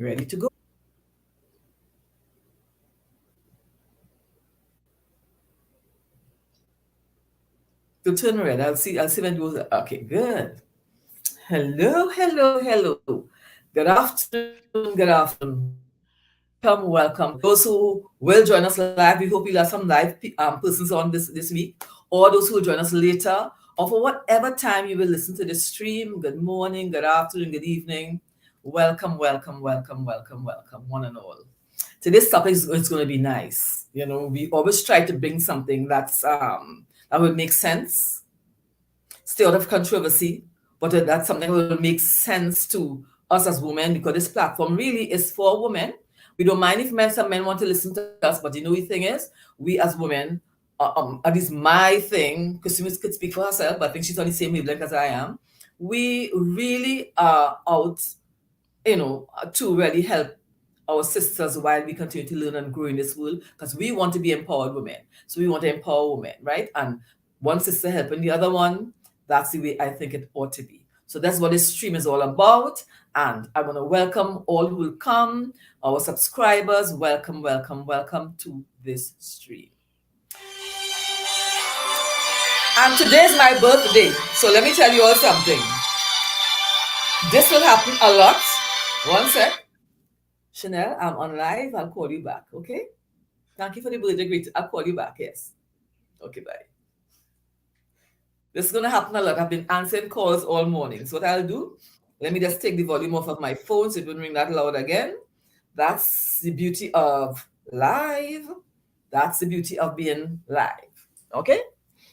Ready to go. To turn red. I'll see when you okay, good. Hello, hello, hello. Good afternoon, good afternoon. Welcome, welcome. Those who will join us live, we hope we'll have some live persons on this week, or those who will join us later, or for whatever time you will listen to this stream. Good morning, good afternoon, good evening. Welcome, welcome, welcome, welcome, welcome, one and all. Today's topic is going to be nice. You know, we always try to bring something that will make sense, stay out of controversy, but that's something that will make sense to us as women because this platform really is for women. We don't mind if some men want to listen to us, but the thing is, we as women, at least my thing, because she could speak for herself, but I think she's on the same wavelength as I am. We really are out, to really help our sisters while we continue to learn and grow in this world because we want to be empowered women. So we want to empower women, right? And one sister helping the other one, that's the way I think it ought to be. So that's what this stream is all about. And I want to welcome all who will come, our subscribers. Welcome, welcome, welcome to this stream. And today's my birthday. So let me tell you all something. This will happen a lot. One sec. Chanel, I'm on live. I'll call you back, okay? Thank you for the birthday greeting. I'll call you back, yes. Okay, bye. This is going to happen a lot. I've been answering calls all morning. So what I'll do, let me just take the volume off of my phone so it won't ring that loud again. That's the beauty of live. That's the beauty of being live. Okay?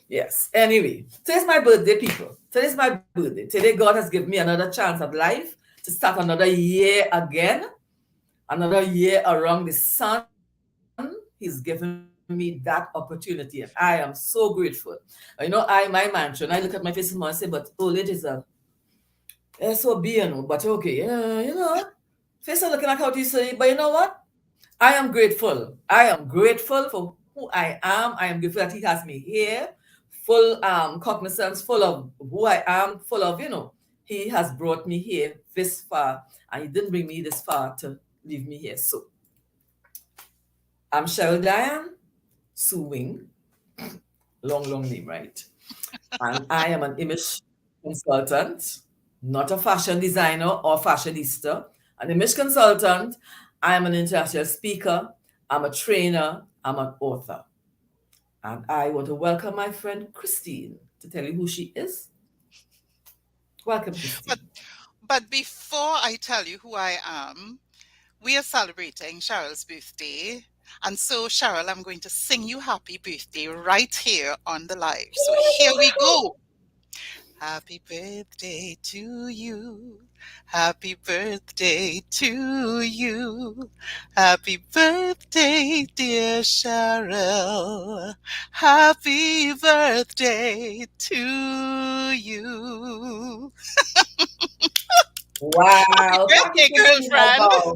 Yes. Anyway, today's my birthday, people. Today's my birthday. Today, God has given me another chance of life to start another year again, another year around the sun. He's given me that opportunity, and I am so grateful. My mantra, and I look at my face and I say, but old age is a SOB, but okay, face are looking like how to say, but you know what? I am grateful. I am grateful for who I am. I am grateful that He has me here, full cognizance, full of who I am, full of, He has brought me here this far, and He didn't bring me this far to leave me here. So I'm Cheryl Diane Suing, long name, right? And I am an image consultant, not a fashion designer or fashionista. An image consultant. I am an international speaker. I'm a trainer. I'm an author. And I want to welcome my friend Christine to tell you who she is. Welcome, But Christine. but before I tell you who I am, we are celebrating Cheryl's birthday. And so, Cheryl, I'm going to sing you happy birthday right here on the live. So here we go. Happy birthday to you. Happy birthday to you. Happy birthday, dear Cheryl. Happy birthday to you. Happy Wow. Thank you, birthday, Christine. I girlfriend. bow.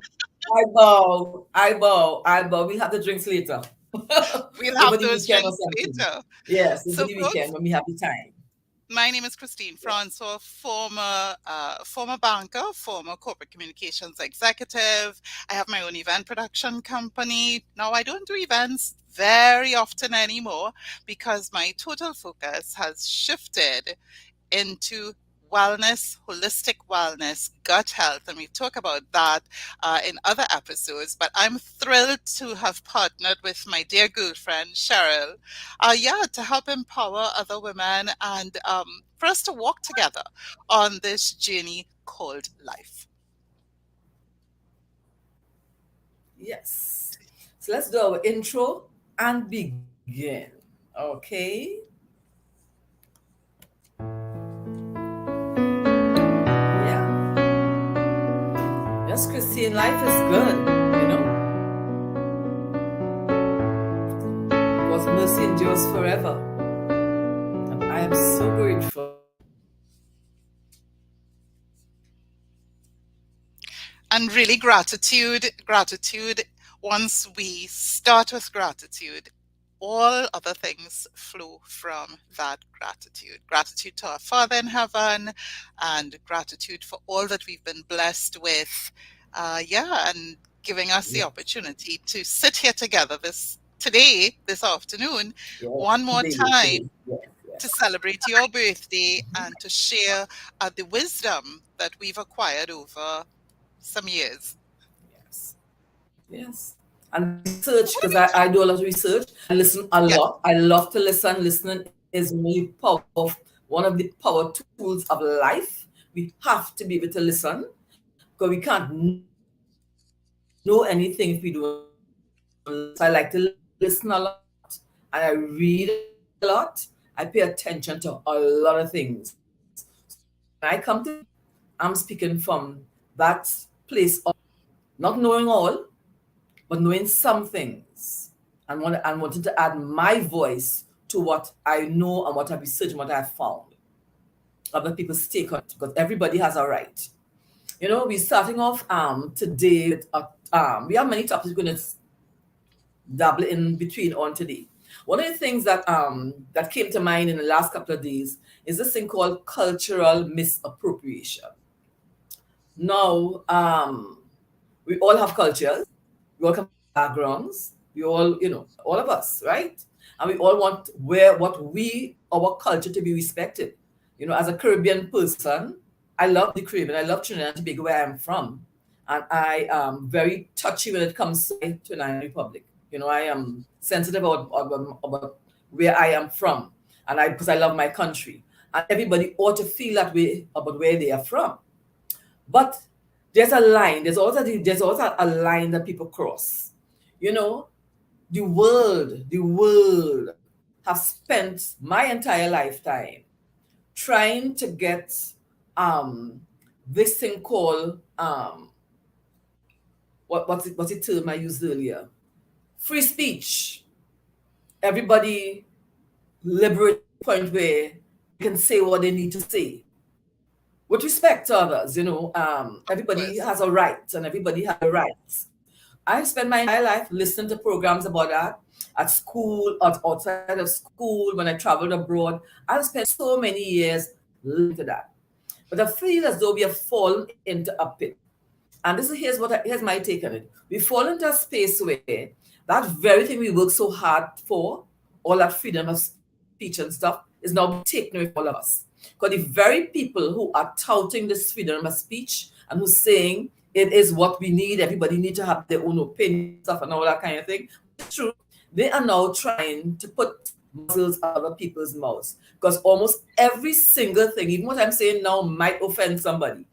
I bow. I bow. I bow. We'll have the drinks later. We'll Over have the those weekend or drinks something. later. Yes, over So, the weekend folks, when we have the time. my name is Christine Francois, former banker, former corporate communications executive. I have my own event production company. Now, I don't do events very often anymore because my total focus has shifted into wellness, holistic wellness, gut health, and we talk about that in other episodes. But I'm thrilled to have partnered with my dear girlfriend Cheryl, to help empower other women and for us to walk together on this journey called life. Yes. So let's do our intro and begin. Okay. Yeah. Yes, Christine, life is good, because mercy endures forever. And I am so grateful. And really, gratitude, once we start with gratitude, all other things flow from that gratitude. Gratitude to our Father in heaven, and gratitude for all that we've been blessed with Yeah, and giving us the Yes. opportunity to sit here together this afternoon, Yes. one more time Today. Yes. to Yes. celebrate your birthday and to share the wisdom that we've acquired over some years. Yes. Yes. And the research, What because about I do a lot of research. I listen a you? Yes, lot. I love to listen. Listening is one of the power tools of life. We have to be able to listen because we can't know anything if we don't listen. So I like to listen a lot and I read a lot. I pay attention to a lot of things. So when I come to speak, I'm speaking from that place of not knowing all, but knowing some things and wanting to add my voice to what I know and what I've researched and what I've found. Other people stake on it because everybody has a right. We're starting off today with we have many topics we're going to dabble in between on today. One of the things that came to mind in the last couple of days is this thing called cultural misappropriation. Now, we all have cultures. We all come from backgrounds. We all, all of us, right? And we all want our culture to be respected. As a Caribbean person, I love the Caribbean. I love Trinidad and Tobago, where I'm from, and I am very touchy when it comes to my Trinidad Republic. I am sensitive about where I am from, and because I love my country, and everybody ought to feel that way about where they are from. But there's a line. There's also a line that people cross. You know, the world have spent my entire lifetime trying to get um this thing called what's the term I used earlier? Free speech. Everybody liberated to the point where they can say what they need to say with respect to others. of Everybody course. has a right and everybody has a rights. I spent my entire life listening to programs about that at school, outside of school, when I traveled abroad. I've spent so many years listening to that. But I feel as though we have fallen into a pit. And here's my take on it. We fall into a space where that very thing we work so hard for, all that freedom of speech and stuff, is now being taken away from all of us. Because the very people who are touting this freedom of speech and who's saying it is what we need, everybody need to have their own opinion and stuff and all that kind of thing, which is true, they are now trying to put muzzles on other people's mouths. Because almost every single thing, even what I'm saying now might offend somebody,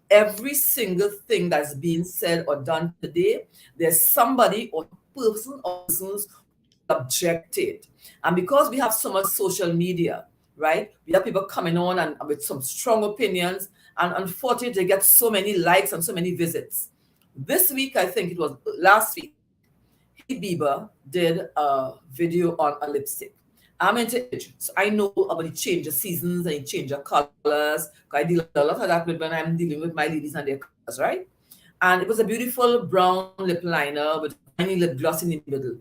every single thing that's being said or done today, there's somebody or person or persons who will object it. And because we have so much social media, right? We have people coming on and with some strong opinions, and unfortunately, they get so many likes and so many visits. This week, I think it was last week, Hailey Bieber did a video on a lipstick. I'm into image, so I know about the change of seasons and the change of colors. I deal a lot of that with when I'm dealing with my ladies and their colors, right? And it was a beautiful brown lip liner with a tiny lip gloss in the middle.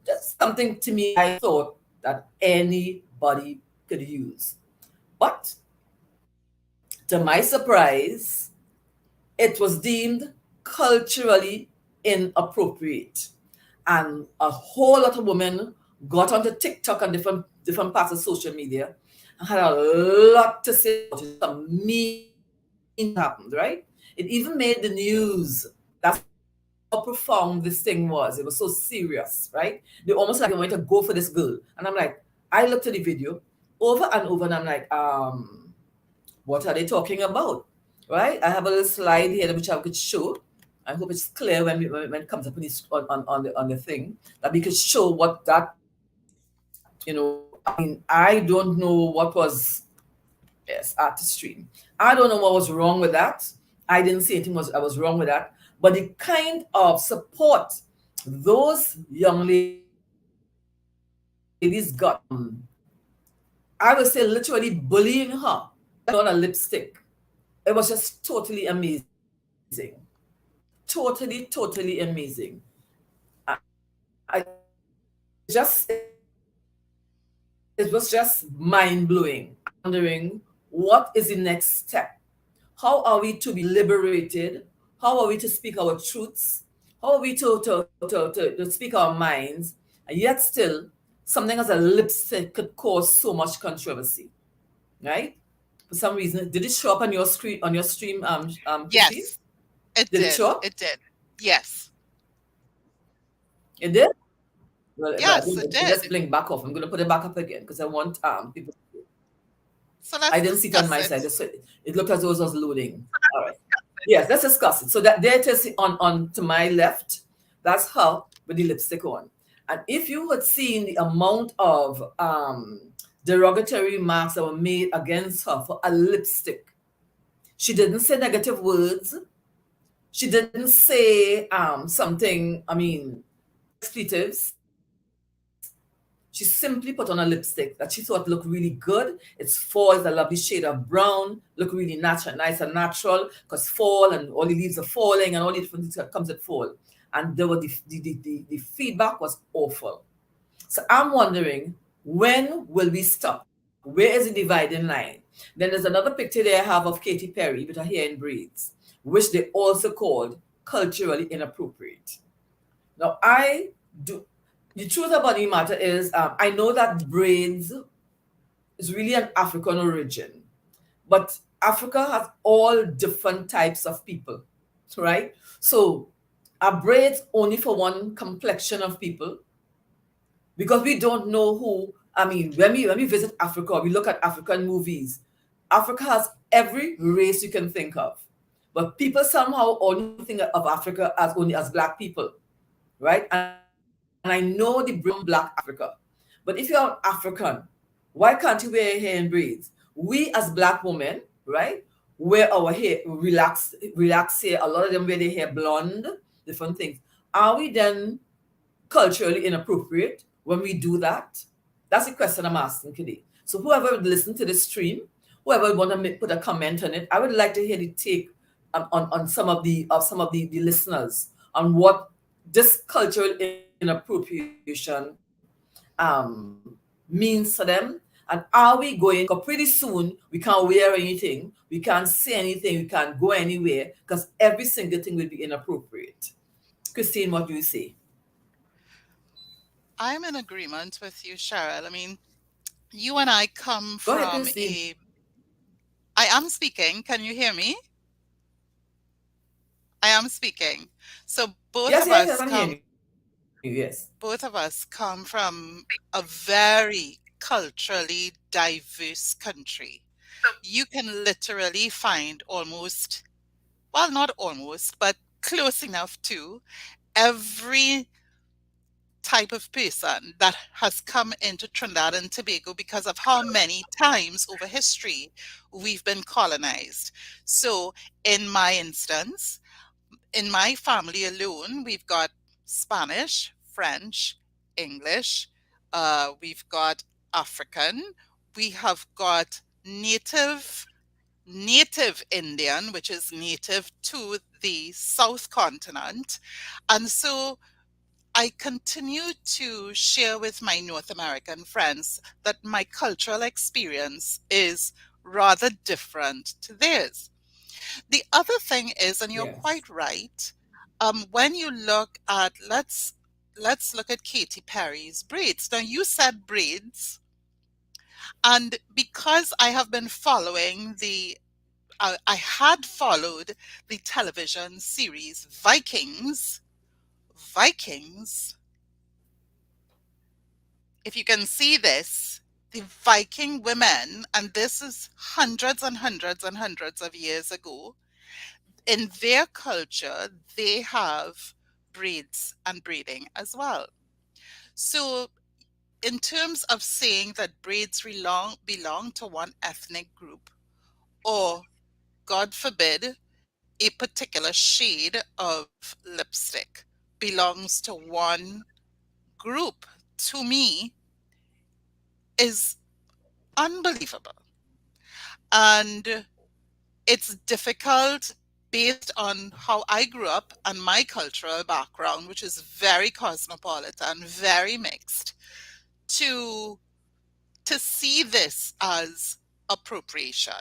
Just something to me I thought that anybody could use. But to my surprise, it was deemed culturally inappropriate. And a whole lot of women got onto TikTok and different parts of social media and had a lot to say about it. Some mean happened, right? It even made the news. That's how profound this thing was. It was so serious, right? They almost like they wanted to go for this girl. And I'm like, I looked at the video over and over and I'm like, what are they talking about? Right? I have a little slide here which I could show. I hope it's clear when it comes up on the thing that we could show what that. I don't know what was, yes, artistry. I don't know what was wrong with that. I didn't see anything was wrong with that. But the kind of support those young ladies got, I would say literally bullying her on a lipstick. It was just totally amazing. Totally amazing. It was just mind blowing. Wondering what is the next step? How are we to be liberated? How are we to speak our truths? How are we to speak our minds? And yet still, something as a lipstick could cause so much controversy, right? For some reason, did it show up on your screen, on your stream, Christine? Yes, it Did it did. show up? It did. Yes. It did. Well, Yes, it it just did. blink back off. I'm going to put it back up again because I want people. So let's I didn't see it on discuss my side. it. Just it looked as though it was loading. All right. Yes, let's discuss it. So that there it is on to my left. That's her with the lipstick on. And if you had seen the amount of derogatory remarks that were made against her for a lipstick, she didn't say negative words. She didn't say something, I mean, expletives. She simply put on a lipstick that she thought looked really good. It's fall, it's a lovely shade of brown, look really natural, nice and natural, because fall and all the leaves are falling and all the different things that comes with fall. And there were the feedback was awful. So I'm wondering, when will we stop? Where is the dividing line? Then there's another picture there I have of Katy Perry with her hair in braids, which they also called culturally inappropriate. Now, I do. The truth about the matter is, I know that braids is really an African origin, but Africa has all different types of people, right? So, are braids only for one complexion of people? Because we don't know who. I mean, when we visit Africa, we look at African movies. Africa has every race you can think of, but people somehow only think of Africa as only as black people, right? And I know the brown black Africa. But if you're African, why can't you wear your hair in braids? We as black women, right, wear our hair relax hair. A lot of them wear their hair blonde, different things. Are we then culturally inappropriate when we do that? That's the question I'm asking today. So whoever would listen to this stream, whoever would want to put a comment on it, I would like to hear the take on some of the listeners on what this cultural inappropriation means for them. And are we going, because pretty soon we can't wear anything, we can't say anything, we can't go anywhere because every single thing will be inappropriate. Christine, what do you say? I'm in agreement with you, Cheryl. I mean, you and I come Go ahead, from Christine. a. I am speaking. Can you hear me? I am speaking. So Yes, yes, yes, I'm hearing you. Yes. both of us come from a very culturally diverse country. You can literally find almost, well, not almost, but close enough to every type of person that has come into Trinidad and Tobago because of how many times over history we've been colonized. So, in my instance, in my family alone, we've got Spanish, French, English, we've got African, we have got native Indian, which is native to the South continent. And so I continue to share with my North American friends that my cultural experience is rather different to theirs. The other thing is, and you're Yes. quite right, when you look at let's look at Katy Perry's braids. Now you said braids, and because I have been following I had followed the television series Vikings. Vikings, if you can see this, the Viking women, and this is hundreds and hundreds and hundreds of years ago, in their culture, they have braids and braiding as well. So, in terms of saying that braids belong to one ethnic group, or God forbid, a particular shade of lipstick belongs to one group, to me, is unbelievable. And it's difficult based on how I grew up and my cultural background, which is very cosmopolitan, very mixed, to to see this as appropriation.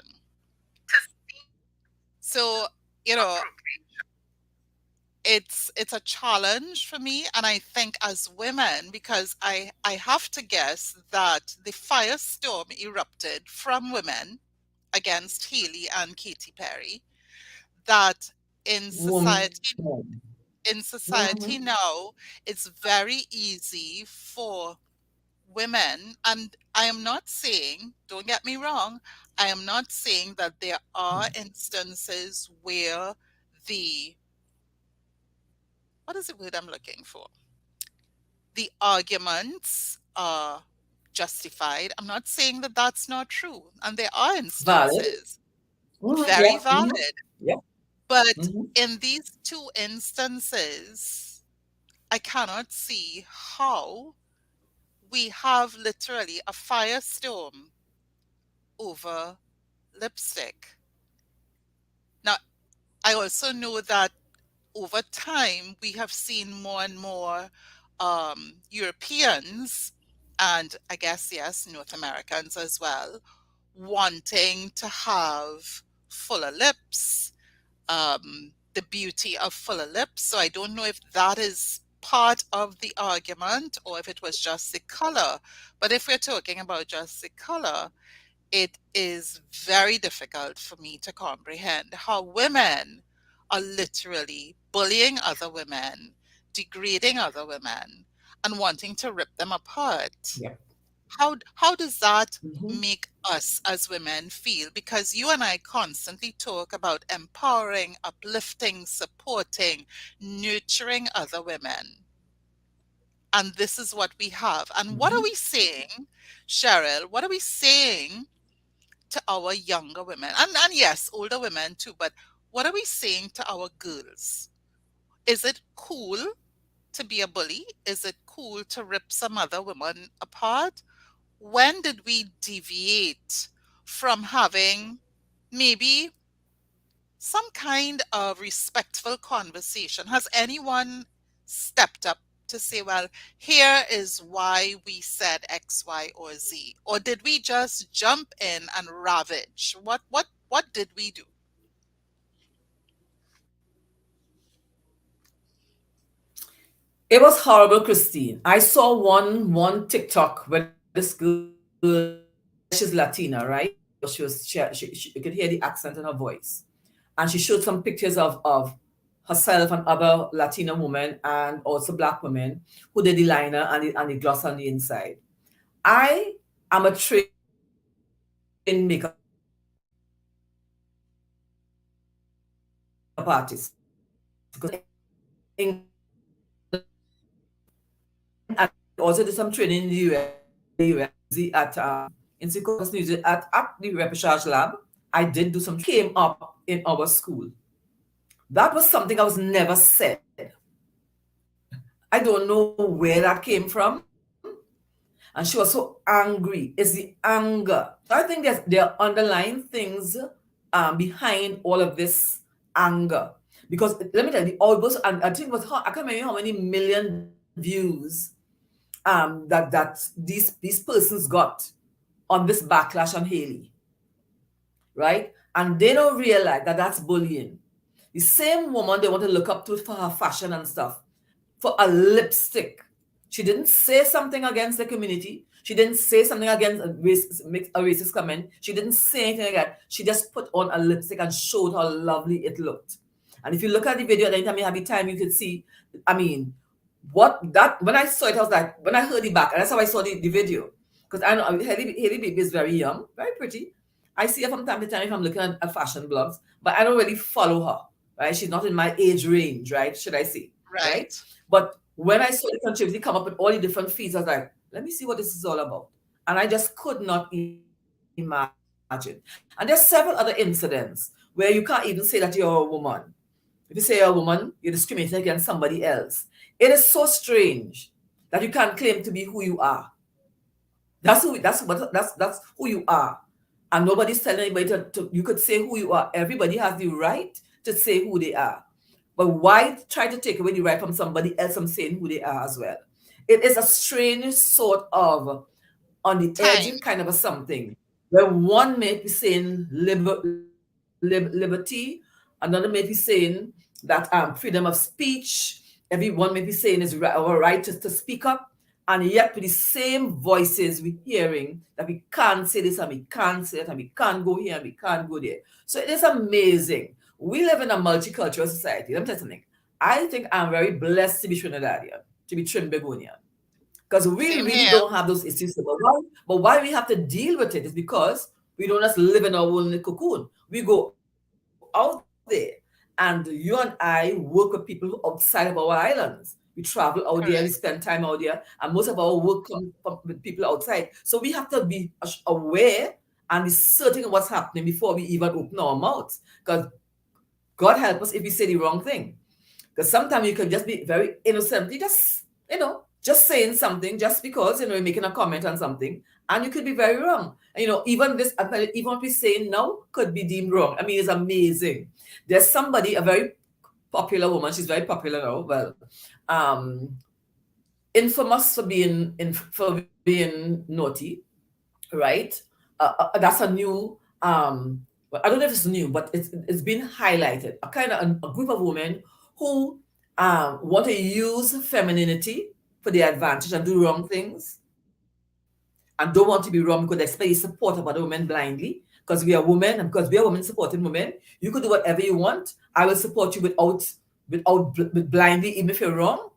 So, you know, it's a challenge for me, and I think as women, because I have to guess that the firestorm erupted from women against Haley and Katy Perry, that in society Woman. in society Mm-hmm. now, it's very easy for women, and I am not saying, don't get me wrong, I am not saying that there are instances where the, what is the word I'm looking for? The arguments are justified. I'm not saying that that's not true. And there are Valid. instances, Mm-hmm. very Yeah. Mm-hmm. valid. Yeah. But Mm-hmm. in these two instances, I cannot see how we have literally a firestorm over lipstick. Now, I also know that over time, we have seen more and more Europeans, and I guess, yes, North Americans as well, wanting to have fuller lips, the beauty of fuller lips. So I don't know if that is part of the argument or if it was just the color. But if we're talking about just the color, it is very difficult for me to comprehend how women are literally bullying other women, degrading other women, and wanting to rip them apart. Yeah. How does that Mm-hmm. make us as women feel? Because you and I constantly talk about empowering, uplifting, supporting, nurturing other women. And this is what we have. And what are Mm-hmm. we saying, Cheryl? What are we saying to our younger women, and yes, older women too, but what are we saying to our girls? Is it cool to be a bully? Is it cool to rip some other woman apart? When did we deviate from having maybe some kind of respectful conversation? Has anyone stepped up to say, well, here is why we said X, Y, or Z? Or did we just jump in and ravage? What did we do? It was horrible, Christine. I saw one TikTok where this girl, she's Latina, right? You could hear the accent in her voice, and she showed some pictures of herself and other Latina women and also black women who did the liner and the gloss on the inside. I am a trained makeup artist, because because and also did some training in the US in Secaucus, New Jersey, at the Repertoire Lab. I did do some came up in our school. That was something I was never said. I don't know where that came from. And she was so angry. It's the anger. So I think there are underlying things behind all of this anger. Because let me tell you, almost, and I think it was, I can't remember how many million views these persons got on this backlash on Haley, right? And they don't realize that that's bullying. The same woman they want to look up to for her fashion and stuff, for a lipstick. She didn't say something against the community. She didn't say something against make a racist comment. She didn't say anything like that. She just put on a lipstick and showed how lovely it looked. And if you look at the video, anytime you have the time, you can see, I mean, what that, when I saw it, I was like, when I heard it back, and that's how I saw the video. Because I know Hailey Beiber is very young, very pretty. I see her from time to time if I'm looking at fashion blogs, but I don't really follow her, right? She's not in my age range, right? Should I say, right? Right. But when I saw the contributor come up with all the different feeds, I was like, let me see what this is all about. And I just could not imagine. And there's several other incidents where you can't even say that you're a woman. If you say you're a woman, you're discriminating against somebody else. It is so strange that you can't claim to be who you are. That's who you are. And nobody's telling anybody you could say who you are. Everybody has the right to say who they are. But why try to take away the right from somebody else from saying who they are as well? It is a strange sort of on the edge Time. kind of a something where one may be saying liberty, another may be saying that freedom of speech. Everyone may be saying is our right to speak up, and yet with the same voices we're hearing that we can't say this and we can't say it and we can't go here and we can't go there. So it is amazing. We live in a multicultural society. Let me tell you something. I think I'm very blessed to be Trinidadian, to be Trinbagonian, because we Same really here. don't have those issues. But why we have to deal with it is because we don't just live in our own little cocoon. We go out there, and you and I work with people outside of our islands. We travel out there, we spend Correct. time out there, and most of our work comes from with people outside. So we have to be aware and be certain of what's happening before we even open our mouths. Because God help us if we say the wrong thing. Because sometimes you can just be very innocently just saying something just because, you're making a comment on something, and you could be very wrong. And, even what we're saying now could be deemed wrong. I mean, it's amazing. There's somebody, a very popular woman, she's very popular now, well, um, infamous for being naughty, right? That's a new, well, I don't know if it's new, but it's been highlighted. A kind of a group of women who want to use femininity for their advantage and do wrong things, and don't want to be wrong because they expect support of other women blindly, because we are women, and because we are women supporting women. You could do whatever you want. I will support you with blindly, even if you're wrong.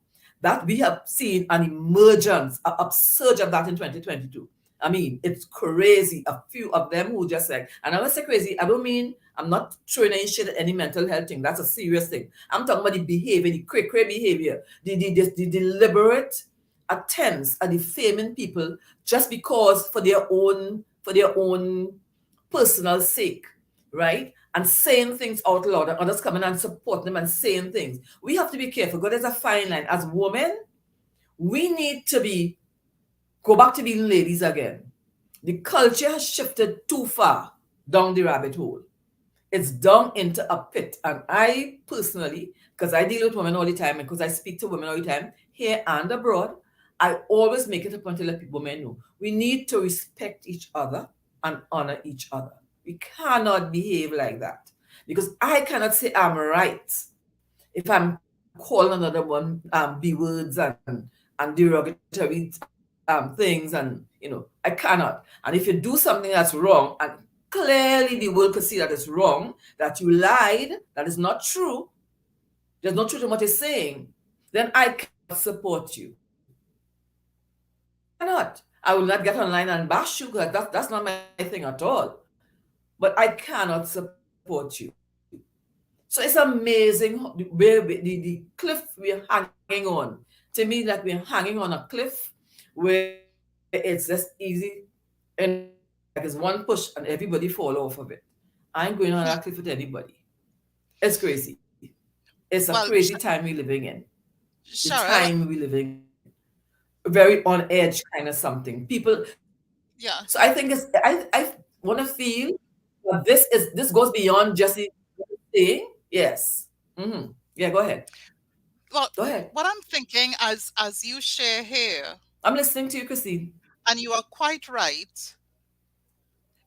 That we have seen an emergence, a upsurge of that in 2022. I mean, it's crazy. A few of them who just like, and I when I say crazy, I don't mean, I'm not throwing any shit at any mental health thing. That's a serious thing. I'm talking about the behavior, the cray behavior, the deliberate attempts at defaming people just because for their own personal sake, right? And saying things out loud, and others coming and support them and saying things. We have to be careful because there's a fine line. As women, we need to go back to being ladies again. The culture has shifted too far down the rabbit hole. It's down into a pit. And I personally, because I deal with women all the time and because I speak to women all the time, here and abroad, I always make it a point to let women know we need to respect each other and honor each other. We cannot behave like that. Because I cannot say I'm right if I'm calling another one B words and derogatory things, and I cannot. And if you do something that's wrong, and clearly the world could see that it's wrong, that you lied, that is not true, there's no truth in what you're saying, then I cannot support you. I cannot. I will not get online and bash you because that's not my thing at all. But I cannot support you. So it's amazing where the cliff we're hanging on. To me, like we're hanging on a cliff where it's just easy, like it's one push and everybody fall off of it. I ain't going on that cliff with anybody. It's crazy. It's a crazy time we're living in. Well, The time we're living in. Cheryl, Very on edge kind of something. People. So I think I yeah. want to feel that this goes beyond just the saying. Yes. Yeah. Go ahead. Go Well, ahead. what I'm thinking as you share here, I'm listening to you, Christine. and you are quite right.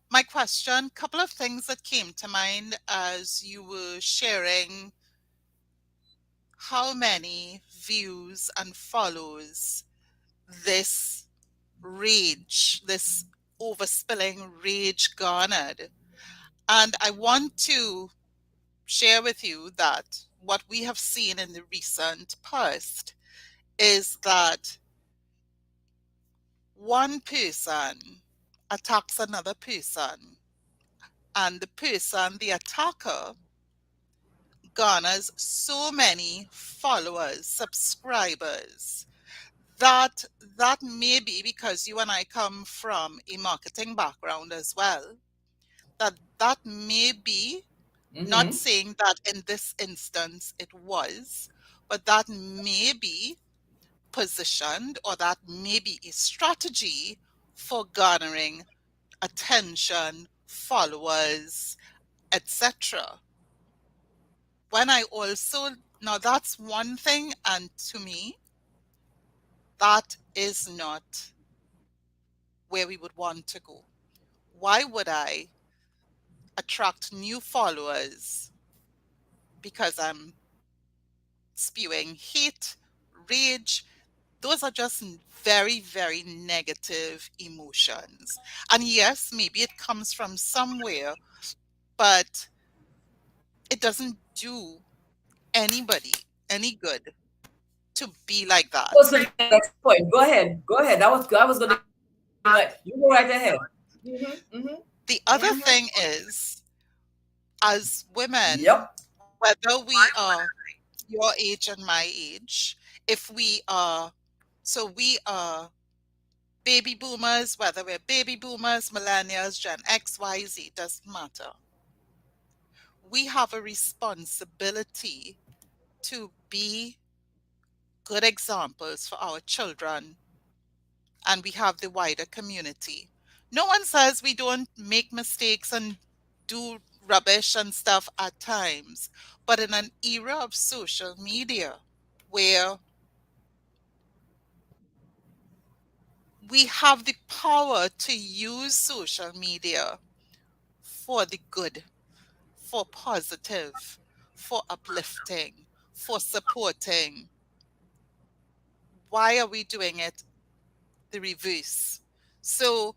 My question, couple of things that came to mind as you were sharing how many views and follows this this overspilling rage garnered. And I want to share with you that what we have seen in the recent past is that one person attacks another person, and the person, the attacker, garners so many followers, subscribers, that that may be because you and I come from a marketing background as well, that may be, not Mm-hmm. saying that in this instance it was, but that may be positioned, or that may be a strategy for garnering attention, followers, etc. When I also, now that's one thing, and to me, that is not where we would want to go. Why would I attract new followers because I'm spewing hate, rage. Those are just very, very negative emotions. And yes, maybe it comes from somewhere, but it doesn't do anybody any good to be like I was that. going to get the next point. Go ahead. Go ahead. I was going to get right. You go right ahead. The Mm-hmm. other thing is, as Yep. women, whether we are your age and my age, if we are, so we are baby boomers, whether we're baby boomers, millennials, Gen X, Y, Z, doesn't matter. We have a responsibility to be good examples for our children, and we have the wider community. No one says we don't make mistakes and do rubbish and stuff at times, but in an era of social media where we have the power to use social media for the good, for positive, for uplifting, for supporting, why are we doing it the reverse? So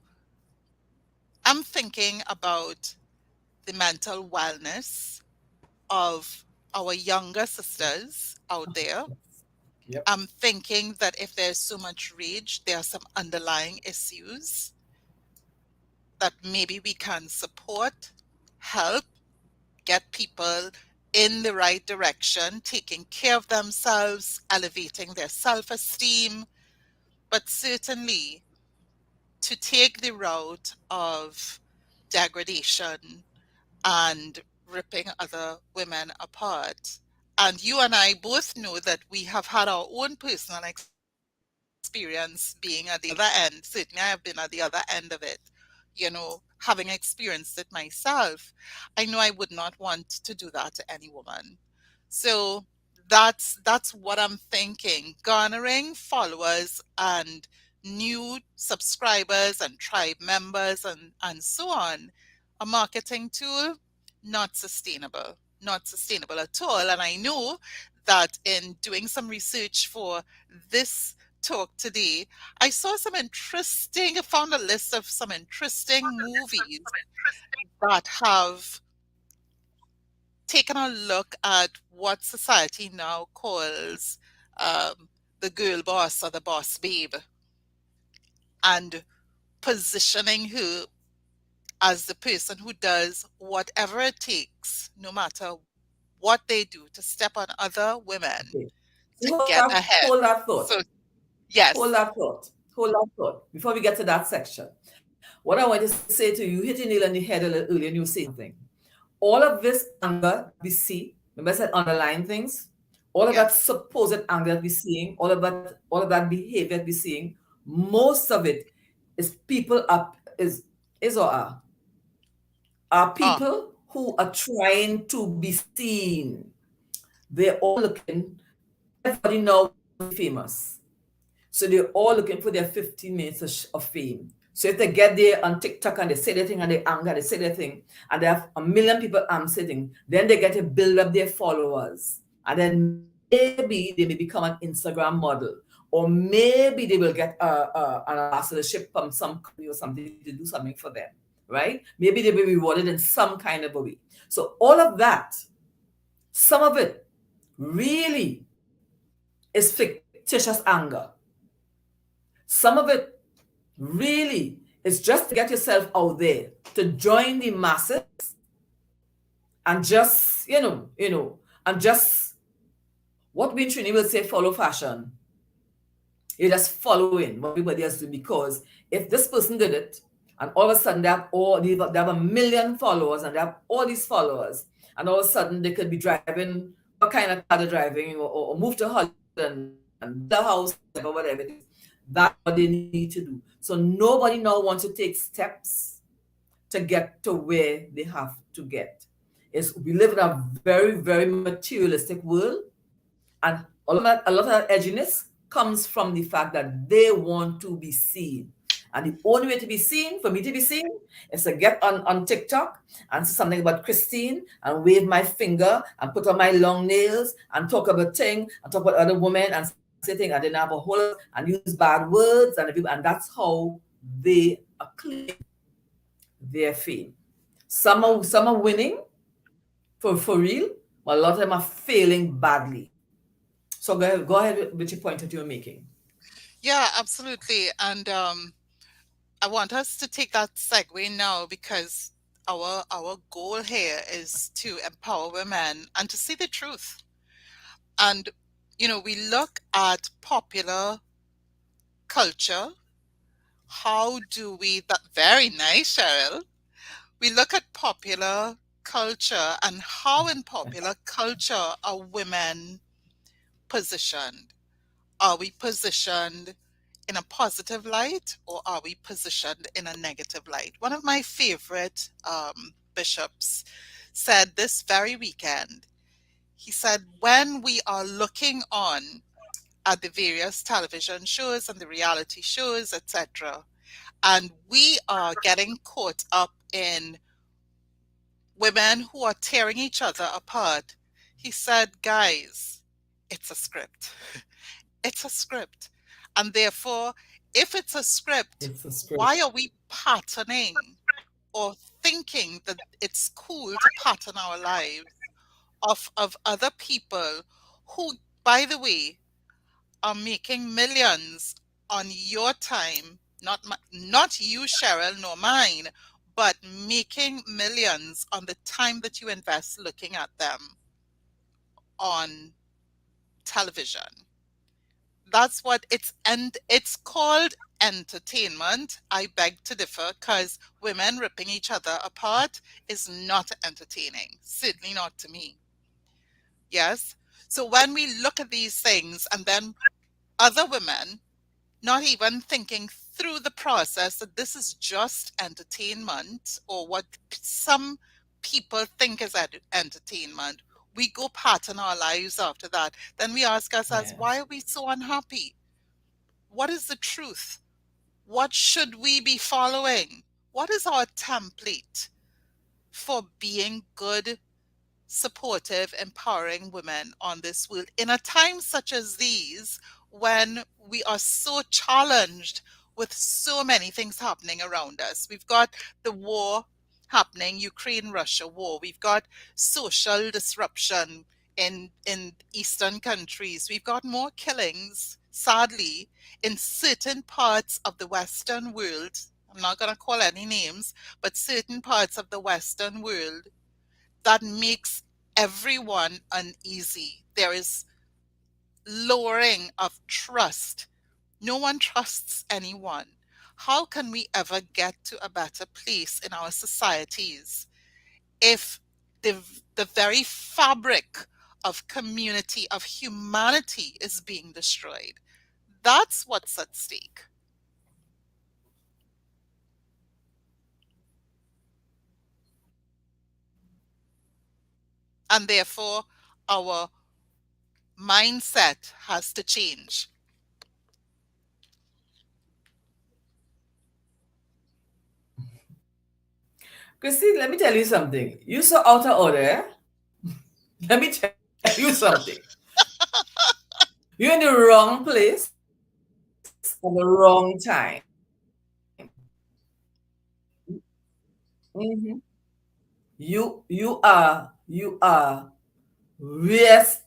I'm thinking about the mental wellness of our younger sisters out there. Yep. I'm thinking that if there's so much rage, there are some underlying issues that maybe we can support, help, get people in the right direction, taking care of themselves, elevating their self esteem, but certainly to take the route of degradation and ripping other women apart. And you and I both know that we have had our own personal experience being at the other end. Certainly, I have been at the other end of it, having experienced it myself. I know I would not want to do that to any woman. So that's what I'm thinking. Garnering followers and new subscribers and tribe members and so on, a marketing tool, not sustainable. Not sustainable at all. And I know that in doing some research for this talk today, I found a list of some interesting movies that have taken a look at what society now calls the girl boss or the boss babe, and positioning her as the person who does whatever it takes, no matter what they do, to step on other women Okay. to get ahead. Hold that thought. So, Hold yes, that thought. Hold that thought. Before we get to that section, what I want to say to you, you hit your nail on the head a little earlier and you were saying something. All of this anger we see, remember I said underlying things, all of that yes. supposed anger that we're seeing, all of that behavior that we're seeing, most of it is people up is or are Oh, people who are trying to be seen. They're all looking, everybody now wants to be famous. So they're all looking for their 15 minutes of fame. So if they get there on TikTok and they say their thing and they anger, they say their thing, and they have a million people sitting, then they get to build up their followers. And then maybe they may become an Instagram model. Or maybe they will get an ambassadorship from some company or something to do something for them, right? Maybe they'll be rewarded in some kind of a way. So all of that, some of it really is fictitious anger. Some of it really is just to get yourself out there, to join the masses and just, and just what we in Trini will say, follow fashion. You're just following what everybody else do, because if this person did it and all of a sudden they have a million followers and they have all these followers, and all of a sudden they could be driving what kind of car they're driving, or move to Hollywood and build a house or whatever it is. That's what they need to do. So nobody now wants to take steps to get to where they have to get. We live in a very, very materialistic world, and a lot of that edginess comes from the fact that they want to be seen. And the only way to be seen, for me to be seen, is to get on TikTok and say something about Christine and wave my finger and put on my long nails and talk about thing and talk about other women and say things I didn't have a whole lot and use bad words and that's how they acclaim their fame. Some are winning for real, but a lot of them are failing badly. So go ahead with your point that you're making. Yeah, absolutely. And I want us to take that segue now because our goal here is to empower women and to see the truth. And we look at popular culture. How do we that very nice, Cheryl? We look at popular culture and how in popular culture are women positioned? Are we positioned in a positive light or are we positioned in a negative light? One of my favorite bishops said this very weekend, he said, when we are looking on at the various television shows and the reality shows, etc., and we are getting caught up in women who are tearing each other apart, he said, guys, it's a script. It's a script. And therefore, if it's a script, It's a script. why are we patterning or thinking that it's cool to pattern our lives of other people who, by the way, are making millions on your time, not you, Cheryl, nor mine, but making millions on the time that you invest looking at them on television. That's what it's called entertainment. I beg to differ because women ripping each other apart is not entertaining, certainly not to me. Yes. So when we look at these things and then other women not even thinking through the process that this is just entertainment or what some people think is entertainment, we go pattern our lives after that. Then we ask ourselves, why Yes. are we so unhappy? What is the truth? What should we be following? What is our template for being good, supportive, empowering women on this world in a time such as these when we are so challenged with so many things happening around us? We've got the war happening, Ukraine Russia war. We've got social disruption in eastern countries. We've got more killings, sadly, in certain parts of the Western world. I'm not going to call any names, but certain parts of the Western world that makes everyone uneasy. There is lowering of trust. No one trusts anyone. How can we ever get to a better place in our societies if the, the very fabric of community, of humanity is being destroyed? That's what's at stake. And therefore, our mindset has to change. Christine, let me tell you something. You so out of order. Let me tell you something. You're in the wrong place at the wrong time. Mhm. You are yes,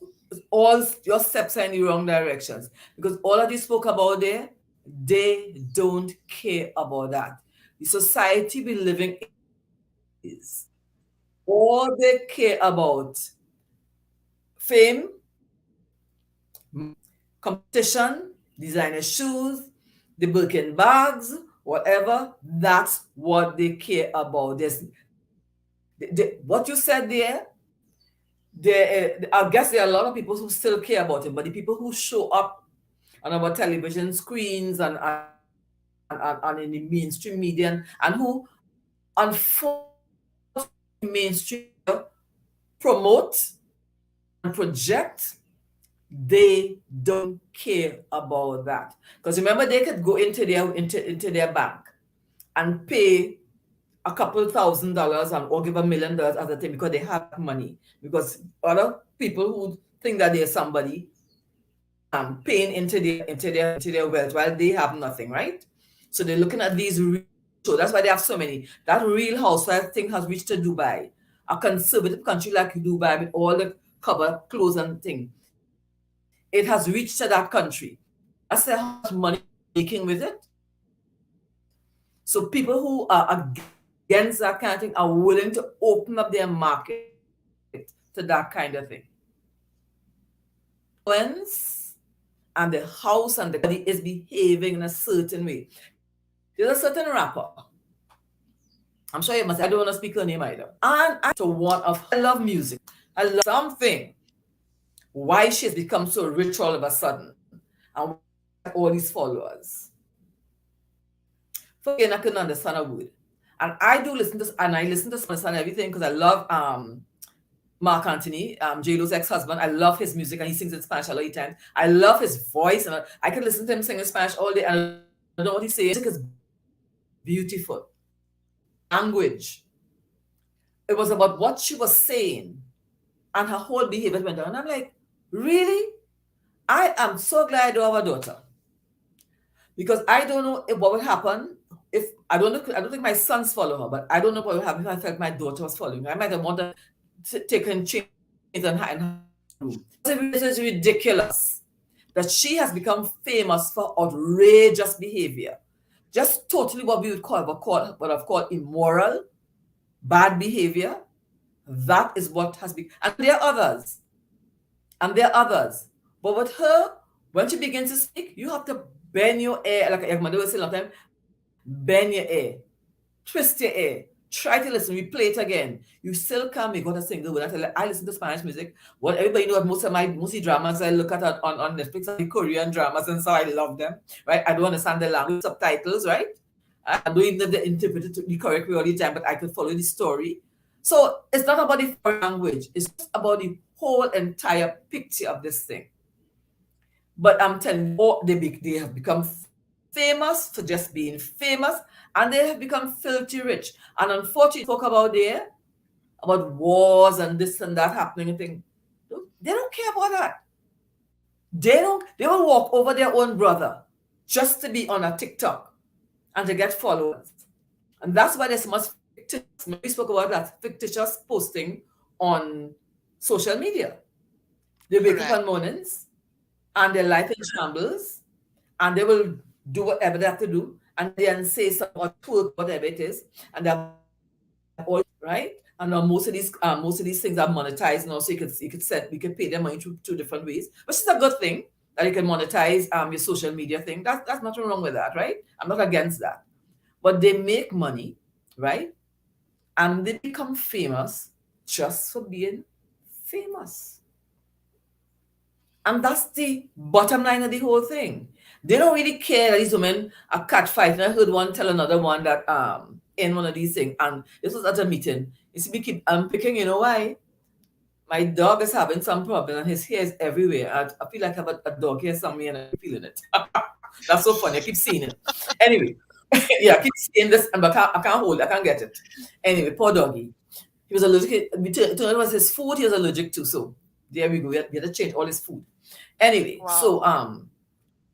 all your steps are in the wrong directions because all that you spoke about there, they don't care about that. The society we living is all they care about fame, competition, designer shoes, the Birkin bags, whatever. That's what they care about. What you said there, I guess there are a lot of people who still care about it, but the people who show up on our television screens and in the mainstream media and who unfortunately mainstream media promote and project They don't care about that. Because remember, they could go into their bank and pay a couple $1,000 and or give $1 million as a thing because they have money. Because other people who think that they're somebody paying into their wealth while they have nothing, right? So they're looking at these real shows. That's why they have so many. That Real Housewives thing has reached to Dubai, a conservative country like Dubai with all the cover clothes and thing. It has reached to that country. That's how much money they're making with it. So people who are against that kind of thing are willing to open up their market to that kind of thing. Influence and the house and the body is behaving in a certain way. There's a certain rapper. I'm sure you must. I don't want to speak her name either. And I to one of her. I love music. I love something. Why she has become so rich all of a sudden, and why she has all these followers. First again, I couldn't understand a word. And I do listen to, and I listen to understand everything because I love Mark Anthony, J-Lo's ex-husband. I love his music and he sings in Spanish a lot of times. I love his voice and I can listen to him sing in Spanish all day and I don't know what he's saying. Music is beautiful. Language. It was about what she was saying and her whole behavior went down. And I'm like, really? I am so glad I don't have a daughter. Because I don't know what would happen if I don't think my sons follow her, but I don't know what would happen if I felt my daughter was following her. I might have wanted to take her in chains and hide in her room. It is ridiculous that she has become famous for outrageous behavior. Just totally what we would what I've called immoral, bad behavior. That is what has been, and there are others, and there are others. But with her, when she begins to speak, you have to bend your ear, like your mother would say a long time, bend your ear, twist your ear, try to listen, replay it again. You still can't make out a single word. I listen to Spanish music. Well, everybody knows mostly dramas I look at on Netflix are Korean dramas, and so I love them, right? I don't understand the language subtitles, right? I don't even know the interpreted to the correct way all the time, but I could follow the story. So it's not about the foreign language, it's just about the whole entire picture of this thing. But I'm telling you, they have become famous for just being famous, and they have become filthy rich. And unfortunately, talk about there about wars and this and that happening and thing. They don't care about that. They will walk over their own brother just to be on a TikTok and to get followers. And that's why there's so much fictitious, we spoke about that, fictitious posting on social media. They wake up Correct. on mornings and their life in shambles, and they will do whatever they have to do, and then say something or twerk, whatever it is, and they have all right. And now most of these things are monetized now, so we could pay them money through two different ways, which is a good thing that you can monetize your social media thing. That's nothing wrong with that, right? I'm not against that, but they make money, right? And they become famous just for being famous. And that's the bottom line of the whole thing. They don't really care that these women are catfighting. I heard one tell another one that in one of these things, and this was at a meeting. You see, we keep picking, you know why? My dog is having some problem and his hair is everywhere. I feel like I have a dog here somewhere and I'm feeling it. That's so funny. I keep seeing it. Anyway, yeah, I keep seeing this, but I can't hold it. I can't get it. Anyway, poor doggy. He was allergic. It was his food he was allergic to. So there we go. We had to change all his food. Anyway, so Wow.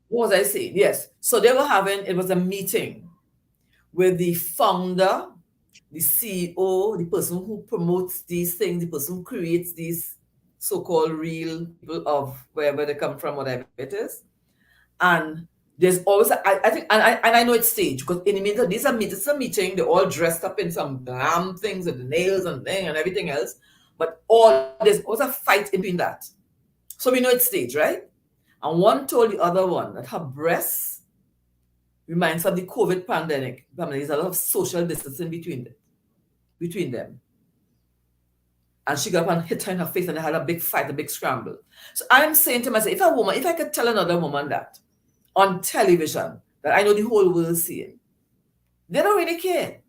what was I saying? Yes. So they were having, it was a meeting with the founder, the CEO, the person who promotes these things, the person who creates these so-called real people of wherever they come from, whatever it is. And there's always, I think, and I know it's staged because in the meantime, this is a meeting, they're all dressed up in some glam things with the nails and thing and everything else. But there's always a fight in between that. So we know it's staged, right? And one told the other one that her breasts reminds her of the COVID pandemic. There's a lot of social distancing between them. And she got up and hit her in her face and they had a big fight, a big scramble. So I'm saying to myself, if I could tell another woman that on television, that I know the whole world seeing, they don't really care.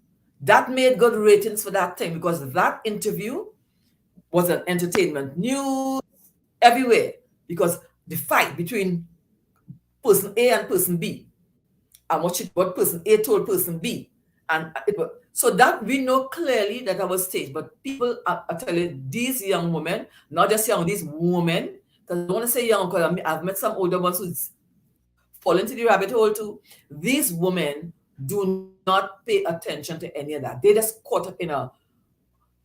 That made good ratings for that thing because that interview was an entertainment news everywhere because the fight between person A and person B, and what person A told person B, and so that we know clearly that I was staged. But people are telling these young women, not just young, these women, because I don't want to say young because I've met some older ones who fall into the rabbit hole too. These women do not pay attention to any of that. They just caught up in a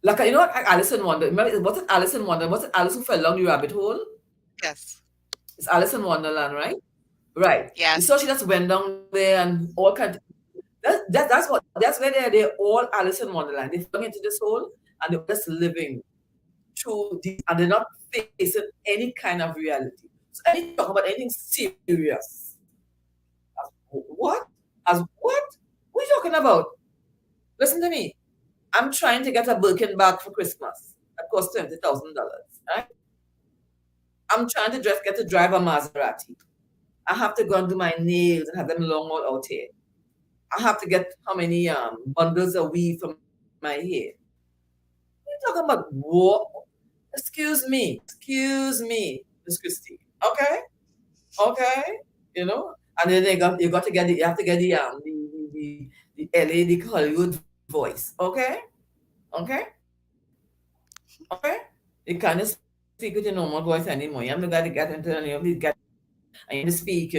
like like Alison Wonder. Remember, was it Alison Wonder? Was it Alice who fell down the rabbit hole? Yes. It's Alice in Wonderland, right? Right. You Yes. saw she just went down there and all kind. That's where they're all Alice in Wonderland. They fell into this hole and they're just living through these, and they're not facing any kind of reality. So any talk about anything serious. What? As what? What are you talking about? Listen to me. I'm trying to get a Birkin bag for Christmas. That costs $20,000. Right? I'm trying to just get to drive a Maserati. I have to go and do my nails and have them long all out here. I have to get how many bundles of weave for my hair. What are you talking about? What? Excuse me, Miss Christie. Okay, okay, and then you have to get the LA, the Hollywood voice. Okay, okay, okay. You can't just speak with your normal voice anymore. You have to get into and you have to speak.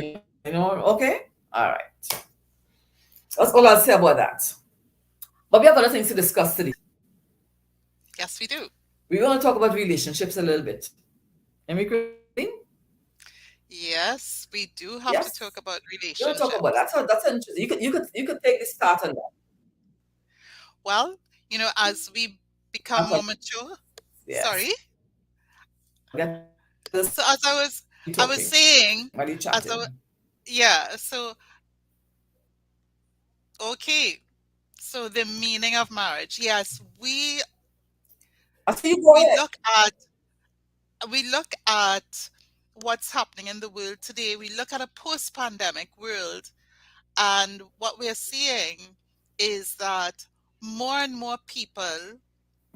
Okay, all right. That's all I'll say about that. But we have other things to discuss today. Yes, we do. We want to talk about relationships a little bit. Am I, Christine? Yes, we do have to Yes. talk about We want to talk about relationships. that. That's interesting. You could take the start on that. Well, as we become I'm more sorry. mature, Yes. sorry. Get this So as I was talking saying, while you're as I, chatting. yeah, so okay. So the meaning of marriage. Yes, I see you go we ahead. look at we look at what's happening in the world today. We look at a post-pandemic world, and what we're seeing is that more and more people,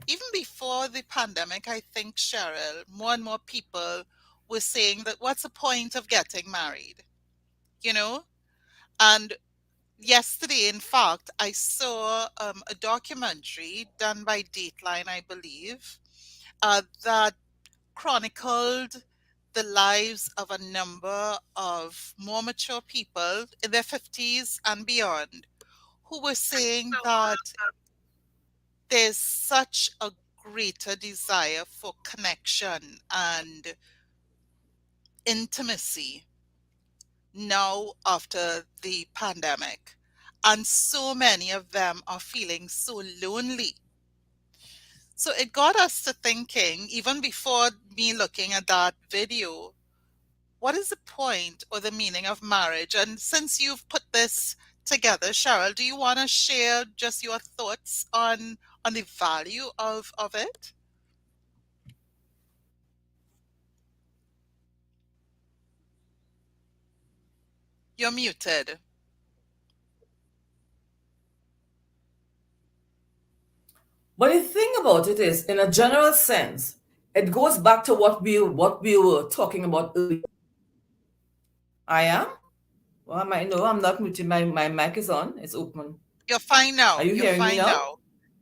even before the pandemic, I think, Cheryl, more and more people were saying that what's the point of getting married? You know? And yesterday, in fact, I saw a documentary done by Dateline, I believe, that chronicled the lives of a number of more mature people in their 50s and beyond who were saying that there's such a greater desire for connection and intimacy now after the pandemic. And so many of them are feeling so lonely. So it got us to thinking, even before me looking at that video, what is the point or the meaning of marriage? And since you've put this together, Cheryl, do you want to share just your thoughts on the value of it? You're muted. But the thing about it is, in a general sense, it goes back to what we were talking about earlier. I am. Well, no, I'm not muted. My mic is on. It's open. You're fine Are now. you You're hearing me fine now? now.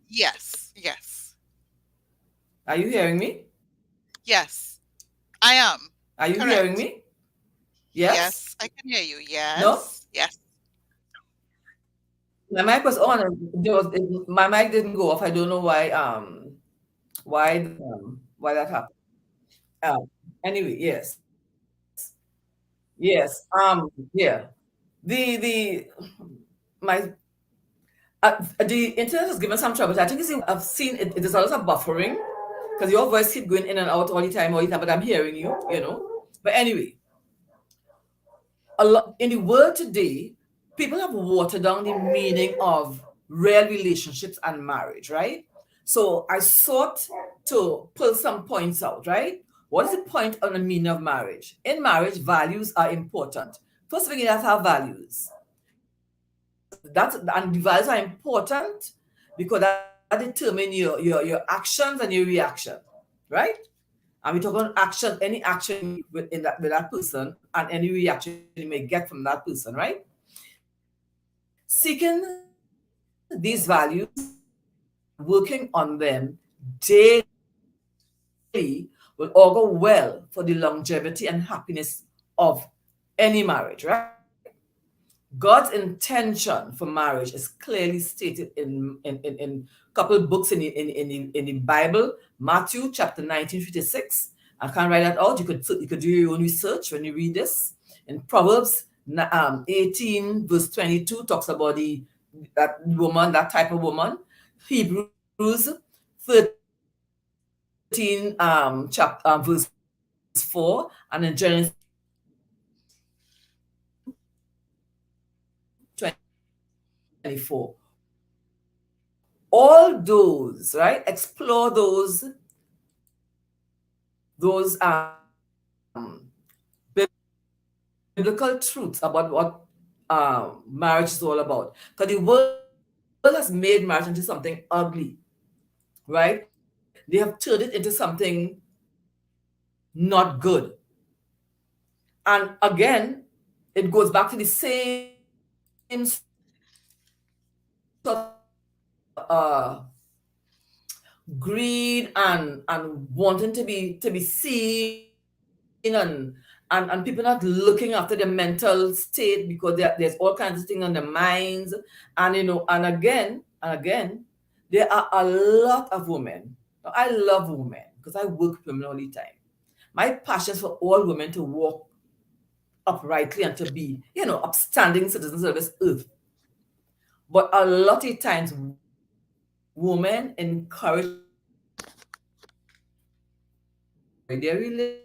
Yes, yes, Are you hearing me? yes. I am. Are you hearing Correct. me? Yes? Yes, I can hear you. No? Yes, yes. My mic was on. And my mic didn't go off. I don't know why that happened. Um, anyway, yes, yes. Yeah. The my the internet has given some trouble. I think I've seen it. There's a lot of buffering because your voice keep going in and out all the time. But I'm hearing you. But anyway, a lot in the world today, people have watered down the meaning of real relationships and marriage, right? So I sought to pull some points out, right? What is the point on the meaning of marriage? In marriage, values are important. First thing, you have to have values. And the values are important because that determine your actions and your reaction, right? And we talk about action, any action you make with that person, and any reaction you may get from that person, right? Seeking these values and working on them daily will augur well for the longevity and happiness of any marriage, right? God's intention for marriage is clearly stated in couple of books in the Bible. Matthew chapter 19:56. I can't write that out. You could do your own research when you read this. In Proverbs 18 verse 22 talks about that woman, that type of woman. Hebrews 13 verse 4, and in Genesis 22:24. All those, right? Explore those biblical truths about what marriage is all about. Because the world has made marriage into something ugly, right? They have turned it into something not good. And again, it goes back to the same sort of greed and wanting to be seen, and people not looking after their mental state because there's all kinds of things on their minds. And there are a lot of women. Now, I love women because I work with women all the time. My passion is for all women to walk uprightly and to be, upstanding citizens of this earth. But a lot of times, women encourage other women to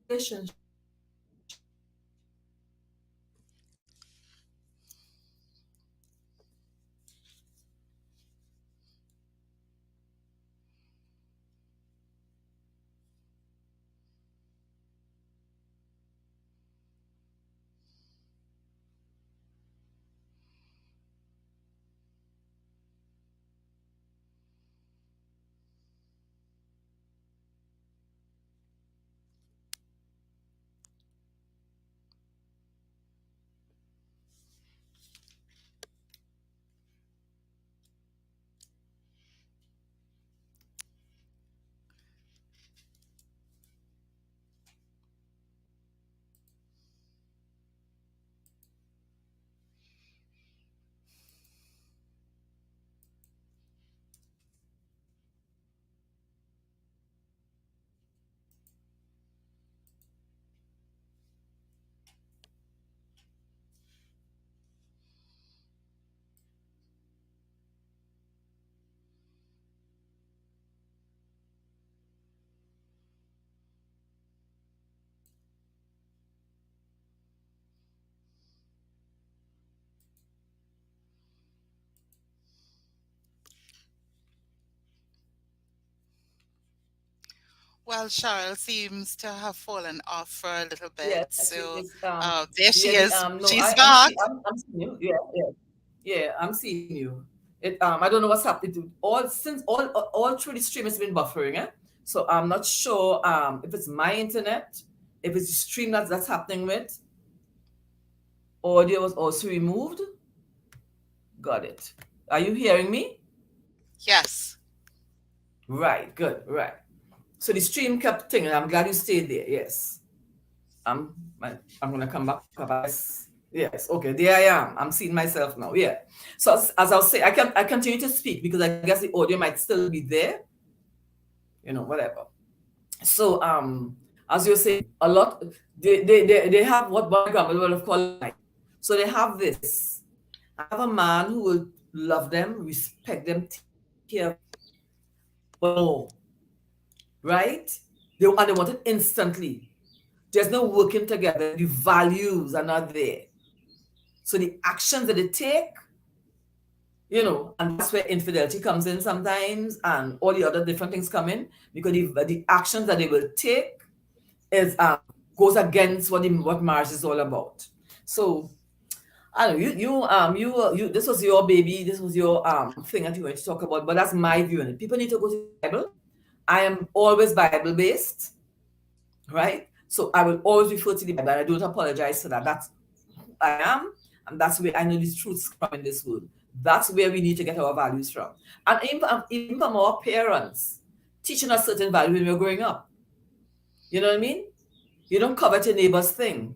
relationship. Well, Cheryl seems to have fallen off for a little bit. Yeah, So there yeah, she is. no, She's back. I'm seeing you. Yeah, yeah, yeah, I'm seeing you. I don't know what's happening. All through the stream it's been buffering, eh? So I'm not sure if it's my internet, if it's the stream that's happening with. Audio was also removed. Got it. Are you hearing me? Yes. Right, good, right. So the stream kept thinking. I'm glad you stayed there. Yes. I'm I'm gonna come back up. Yes. Okay. There I am. I'm seeing myself now. Yeah. So as I'll say, I continue to speak because I guess the audio might still be there. Whatever. So as you're saying, a lot they have what my grandmother would have called life. So they have this. I have a man who will love them, respect them, take care of them, but no, right? And they want it instantly. There's no working together. The values are not there. So the actions that they take, and that's where infidelity comes in sometimes, and all the other different things come in because the actions that they will take is goes against what marriage is all about. So I don't know, you this was your baby, this was your thing that you wanted to talk about, but that's my view on it. People need to go to the Bible. I am always Bible based, right? So I will always refer to the Bible. I don't apologize for that. That's who I am, and that's where I know the truths come in this world. That's where we need to get our values from. And even from our parents teaching us certain values when we were growing up. You know what I mean? You don't covet your neighbor's thing.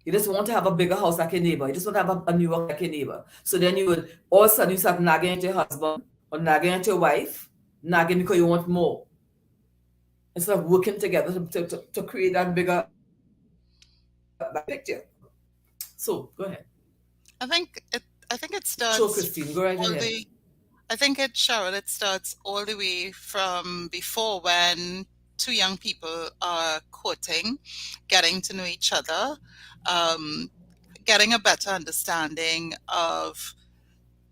You just want to have a bigger house like your neighbor. You just want to have a newer house like your neighbor. So then you would all of a sudden you start nagging at your husband or nagging at your wife, nagging because you want more. Instead of working together to create that picture. So go ahead. I think it I think it Sure, starts Christine, go right all ahead. the I think it, Cheryl, it starts all the way from before when two young people are courting, getting to know each other, um, getting a better understanding of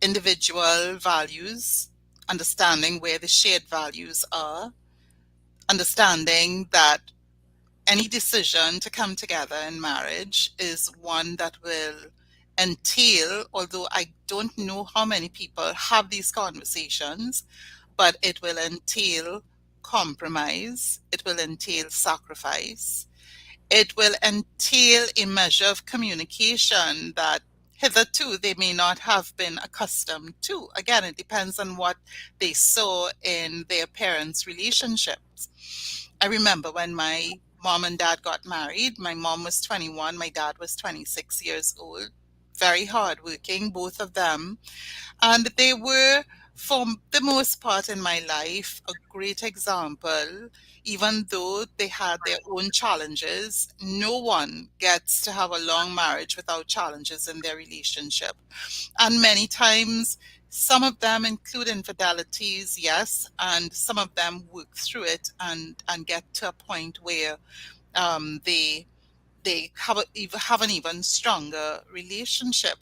individual values, understanding where the shared values are, understanding that any decision to come together in marriage is one that will entail, although I don't know how many people have these conversations, but it will entail compromise, it will entail sacrifice, it will entail a measure of communication that hitherto they may not have been accustomed to. Again, it depends on what they saw in their parents' relationships. I remember when my mom and dad got married, my mom was 21, my dad was 26 years old. Very hardworking, both of them. And they were, for the most part in my life, a great example. Even though they had their own challenges, no one gets to have a long marriage without challenges in their relationship. And many times, some of them include infidelities, yes, and some of them work through it and get to a point where they have an even stronger relationship.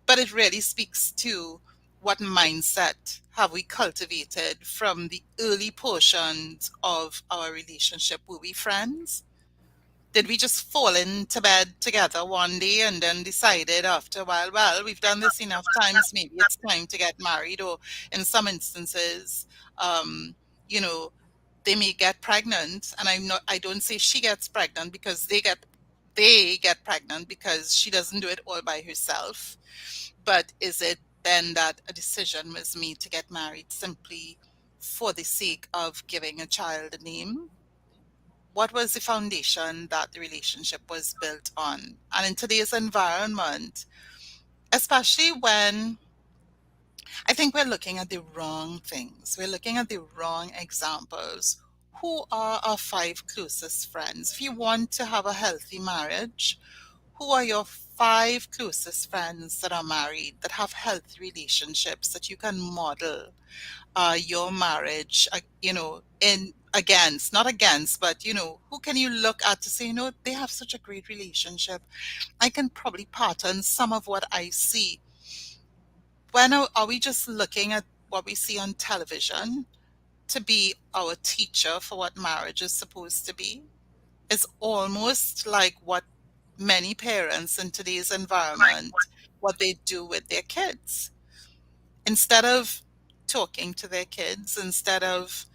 But it really speaks to what mindset have we cultivated from the early portions of our relationship. Were we friends? Did we just fall into bed together one day and then decided after a while, well, we've done this enough times, maybe it's time to get married? Or in some instances, um, you know, they may get pregnant, and I don't say she gets pregnant because they get pregnant because she doesn't do it all by herself. But is it then that a decision was made to get married simply for the sake of giving a child a name? What was the foundation that the relationship was built on? And in today's environment, especially when I think we're looking at the wrong things, we're looking at the wrong examples. Who are our five closest friends? If you want to have a healthy marriage, who are your five closest friends that are married, that have healthy relationships, that you can model your marriage, in against, not against, but who can you look at to say, they have such a great relationship. I can probably pattern some of what I see. When are we just looking at what we see on television to be our teacher for what marriage is supposed to be? It's almost like what many parents in today's environment, what they do with their kids. Instead of talking to their kids, instead of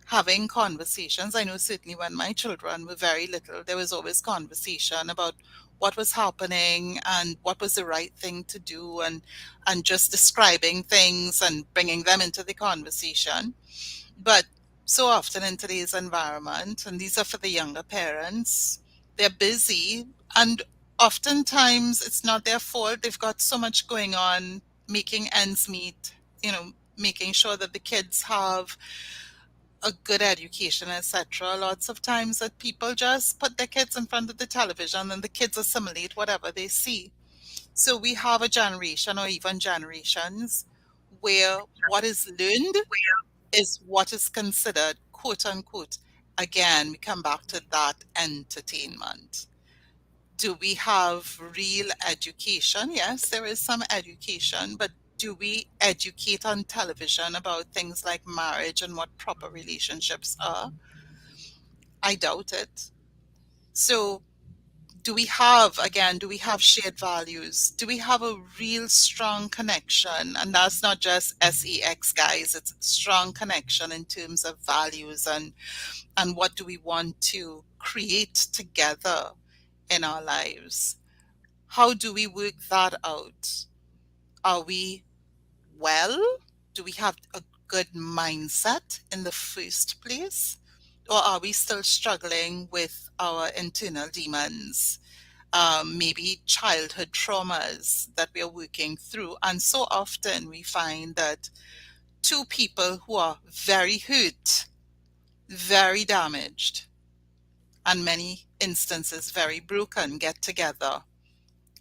having conversations. I know certainly when my children were very little, there was always conversation about what was happening and what was the right thing to do, and just describing things and bringing them into the conversation. But so often in today's environment, and these are for the younger parents, they're busy, and oftentimes it's not their fault. They've got so much going on, making ends meet, making sure that the kids have a good education, etc. Lots of times that people just put their kids in front of the television and the kids assimilate whatever they see. So we have a generation or even generations where what is learned is what is considered, quote unquote, again, we come back to that, entertainment. Do we have real education? Yes, there is some education, but do we educate on television about things like marriage and what proper relationships are? I doubt it. So do we have shared values? Do we have a real strong connection? And that's not just sex, guys, it's strong connection in terms of values and what do we want to create together in our lives? How do we work that out? Are we well? Do we have a good mindset in the first place? Or are we still struggling with our internal demons? Maybe childhood traumas that we are working through. And so often we find that two people who are very hurt, very damaged, and many instances very broken get together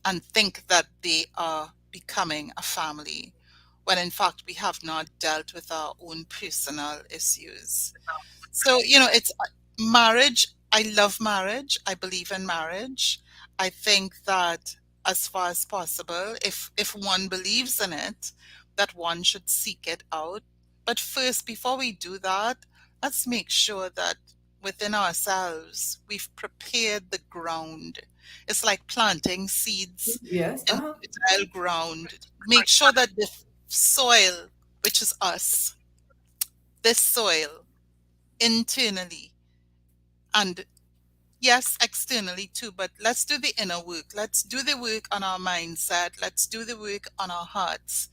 and think that they are becoming a family, when in fact we have not dealt with our own personal issues. So, it's marriage. I love marriage. I believe in marriage. I think that as far as possible, if one believes in it, that one should seek it out. But first, before we do that, let's make sure that within ourselves, we've prepared the ground. It's like planting seeds Yes. in fertile ground. Make sure that the soil, which is us, this soil internally, and yes, externally too, but let's do the inner work. Let's do the work on our mindset. Let's do the work on our hearts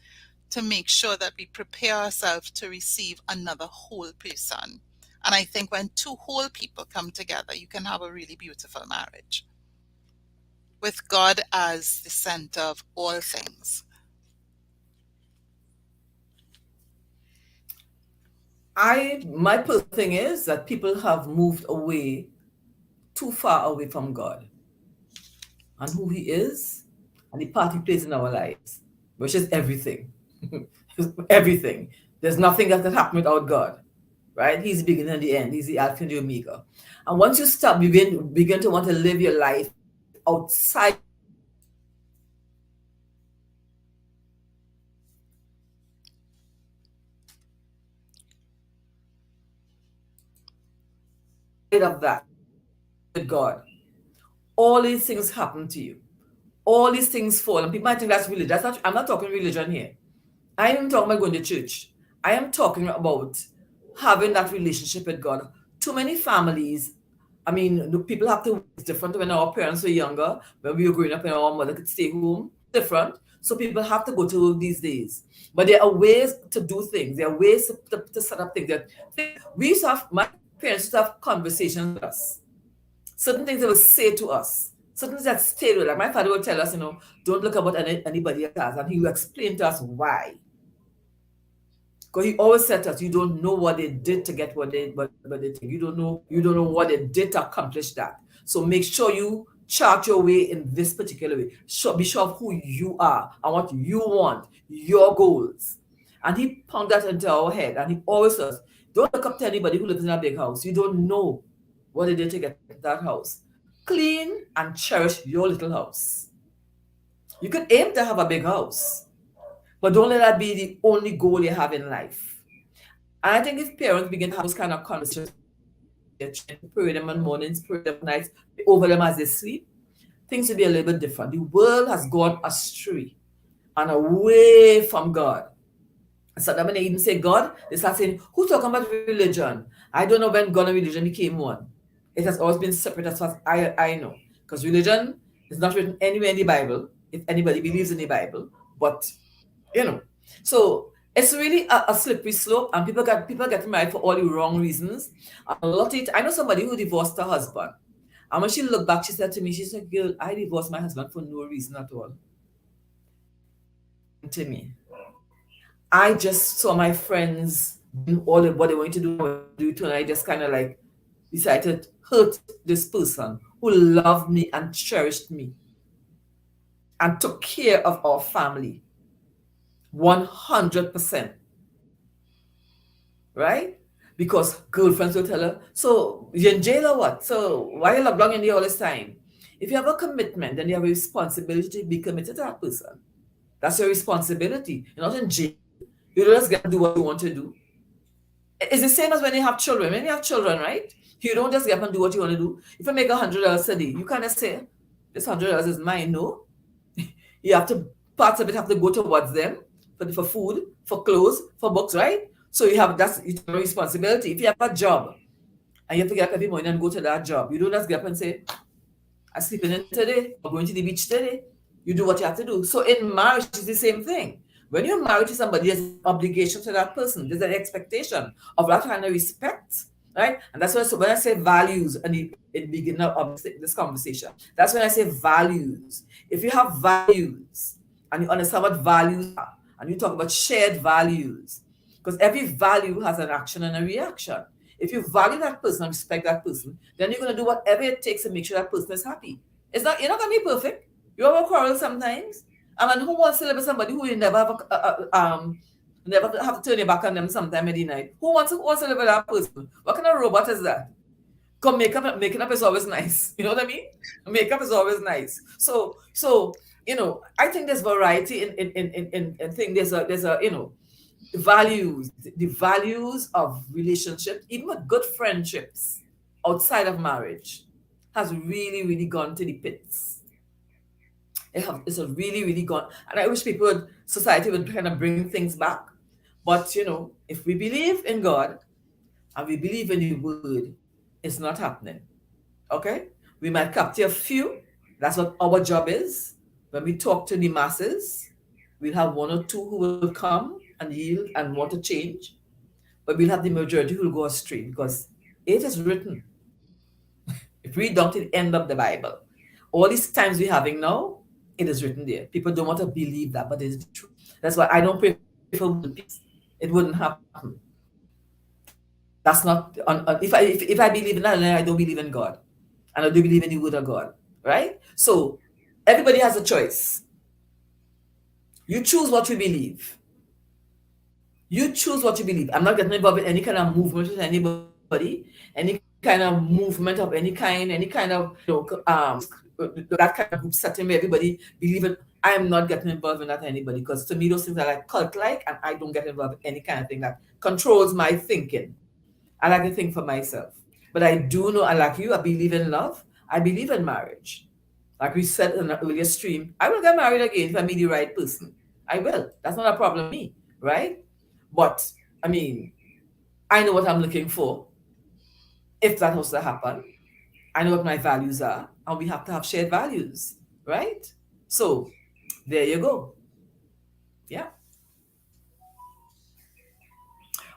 to make sure that we prepare ourselves to receive another whole person. And I think when two whole people come together, you can have a really beautiful marriage with God as the center of all things. My personal thing is that people have moved away, too far away from God and who He is and the part He plays in our lives, which is everything. Everything. There's nothing that can happen without God, right? He's the beginning and the end. He's the Alpha and the Omega. And once you start begin to want to live your life outside of that, with God, all these things happen to you. All these things fall, and people might think that's religion. That's not. I'm not talking religion here. I am talking about going to church. I am talking about having that relationship with God. Too many families, I mean, the people have to, it's different when our parents were younger, when we were growing up and our mother could stay home, different. So people have to go to work these days. But there are ways to do things. There are ways to set up things. We used to have, my parents used to have conversations with us. Certain things they would say to us. Certain things that stayed with. Like my father would tell us, don't look about anybody else. And he would explain to us why. Because he always said to us, you don't know what they did to get what they did. You don't know what they did to accomplish that. So make sure you chart your way in this particular way. Be sure of who you are and what you want, your goals. And he pounded that into our head. And he always says, don't look up to anybody who lives in a big house. You don't know what they did to get that house. Clean and cherish your little house. You could aim to have a big house, but don't let that be the only goal you have in life. And I think if parents begin to have those kind of conversations, they're trying to pray them on mornings, pray them on nights, over them as they sleep, things will be a little bit different. The world has gone astray and away from God. So that when they even say God, they start saying, who's talking about religion? I don't know when God and religion became one. It has always been separate as far as I know. Because religion is not written anywhere in the Bible, if anybody believes in the Bible. But, so it's really a slippery slope, and people get married for all the wrong reasons. A lot of it, I know somebody who divorced her husband. And when she looked back, she said to me, she said, girl, I divorced my husband for no reason at all. To me, I just saw my friends doing all of what they wanted to do to, and I just kind of like decided to hurt this person who loved me and cherished me and took care of our family 100%. Right? Because girlfriends will tell her, so you're in jail or what? So why you locked down in there all this time? If you have a commitment, then you have a responsibility to be committed to that person. That's your responsibility. You're not in jail. You don't just get to do what you want to do. It's the same as when you have children. When you have children, right? You don't just get up and do what you want to do. If you make $100 a day, you can't just say, this $100 is mine. No. You have to, parts of it have to go towards them for food, for clothes, for books, right? So you have, that's your responsibility. If you have a job and you have to get up every morning and go to that job, you don't just get up and say, I'm sleeping in today or going to the beach today. You do what you have to do. So in marriage, it's the same thing. When you're married to somebody, there's an obligation to that person. There's an expectation of that kind of respect, right? And that's why, so when I say values in the beginning of this conversation, that's when I say values. If you have values and you understand what values are, and you talk about shared values, because every value has an action and a reaction. If you value that person and respect that person, then you're going to do whatever it takes to make sure that person is happy. It's not, you're not going to be perfect. You have a quarrel sometimes. I mean, who wants to live with somebody who you never have never have to turn your back on them sometime in the night? Who wants to live with that person? What kind of robot is that? Because making up is always nice. You know what I mean? Makeup is always nice. So I think there's variety in thing. There's a values, the values of relationships, even with good friendships outside of marriage, has really, really gone to the pits. It's a really, really gone. And I wish society would kind of bring things back. But if we believe in God and we believe in the word, it's not happening. Okay? We might capture a few. That's what our job is. When we talk to the masses, we'll have one or two who will come and yield and want to change, but we'll have the majority who will go astray because it is written. If we read down to the end of the Bible, all these times we're having now, it is written there. People don't want to believe that, but it's true. That's why I don't pray for world peace. It wouldn't happen. That's not if I believe in that, then I don't believe in God, and I do believe in the word of God, right? So everybody has a choice. You choose what you believe. You choose what you believe. I'm not getting involved in any kind of movement with anybody, any kind of movement of any kind of that kind of group setting where everybody believe it. I am not getting involved in that anybody because to me those things are like cult like, and I don't get involved in any kind of thing that controls my thinking. I like to think for myself. But I do know, I like you, I believe in love. I believe in marriage. Like we said in an earlier stream, I will get married again if I meet the right person. I will. That's not a problem with me, right? But I mean, I know what I'm looking for if that was to happen. I know what my values are, and we have to have shared values, right? So there you go. Yeah.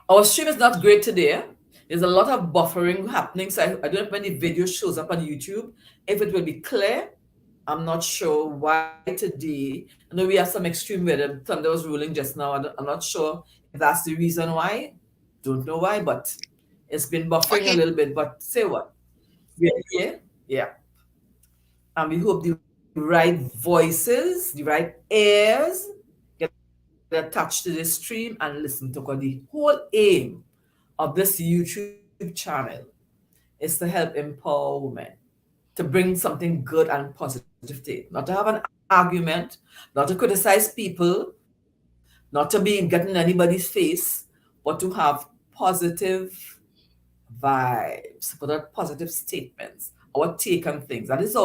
Our stream is not great today. There's a lot of buffering happening. So I don't know when the video shows up on YouTube, if it will be clear. I'm not sure why today. I know we have some extreme weather. Thunder was rolling just now. I'm not sure if that's the reason why. Don't know why, but it's been buffering a Okay. little bit. But say what? We're here. Yeah. And we hope the right voices, the right ears get attached to this stream and listen to God. The whole aim of this YouTube channel is to help empower women, to bring something good and positive to it, not to have an argument, not to criticize people, not to be getting anybody's face, but to have positive vibes, put out positive statements, our take on things. And these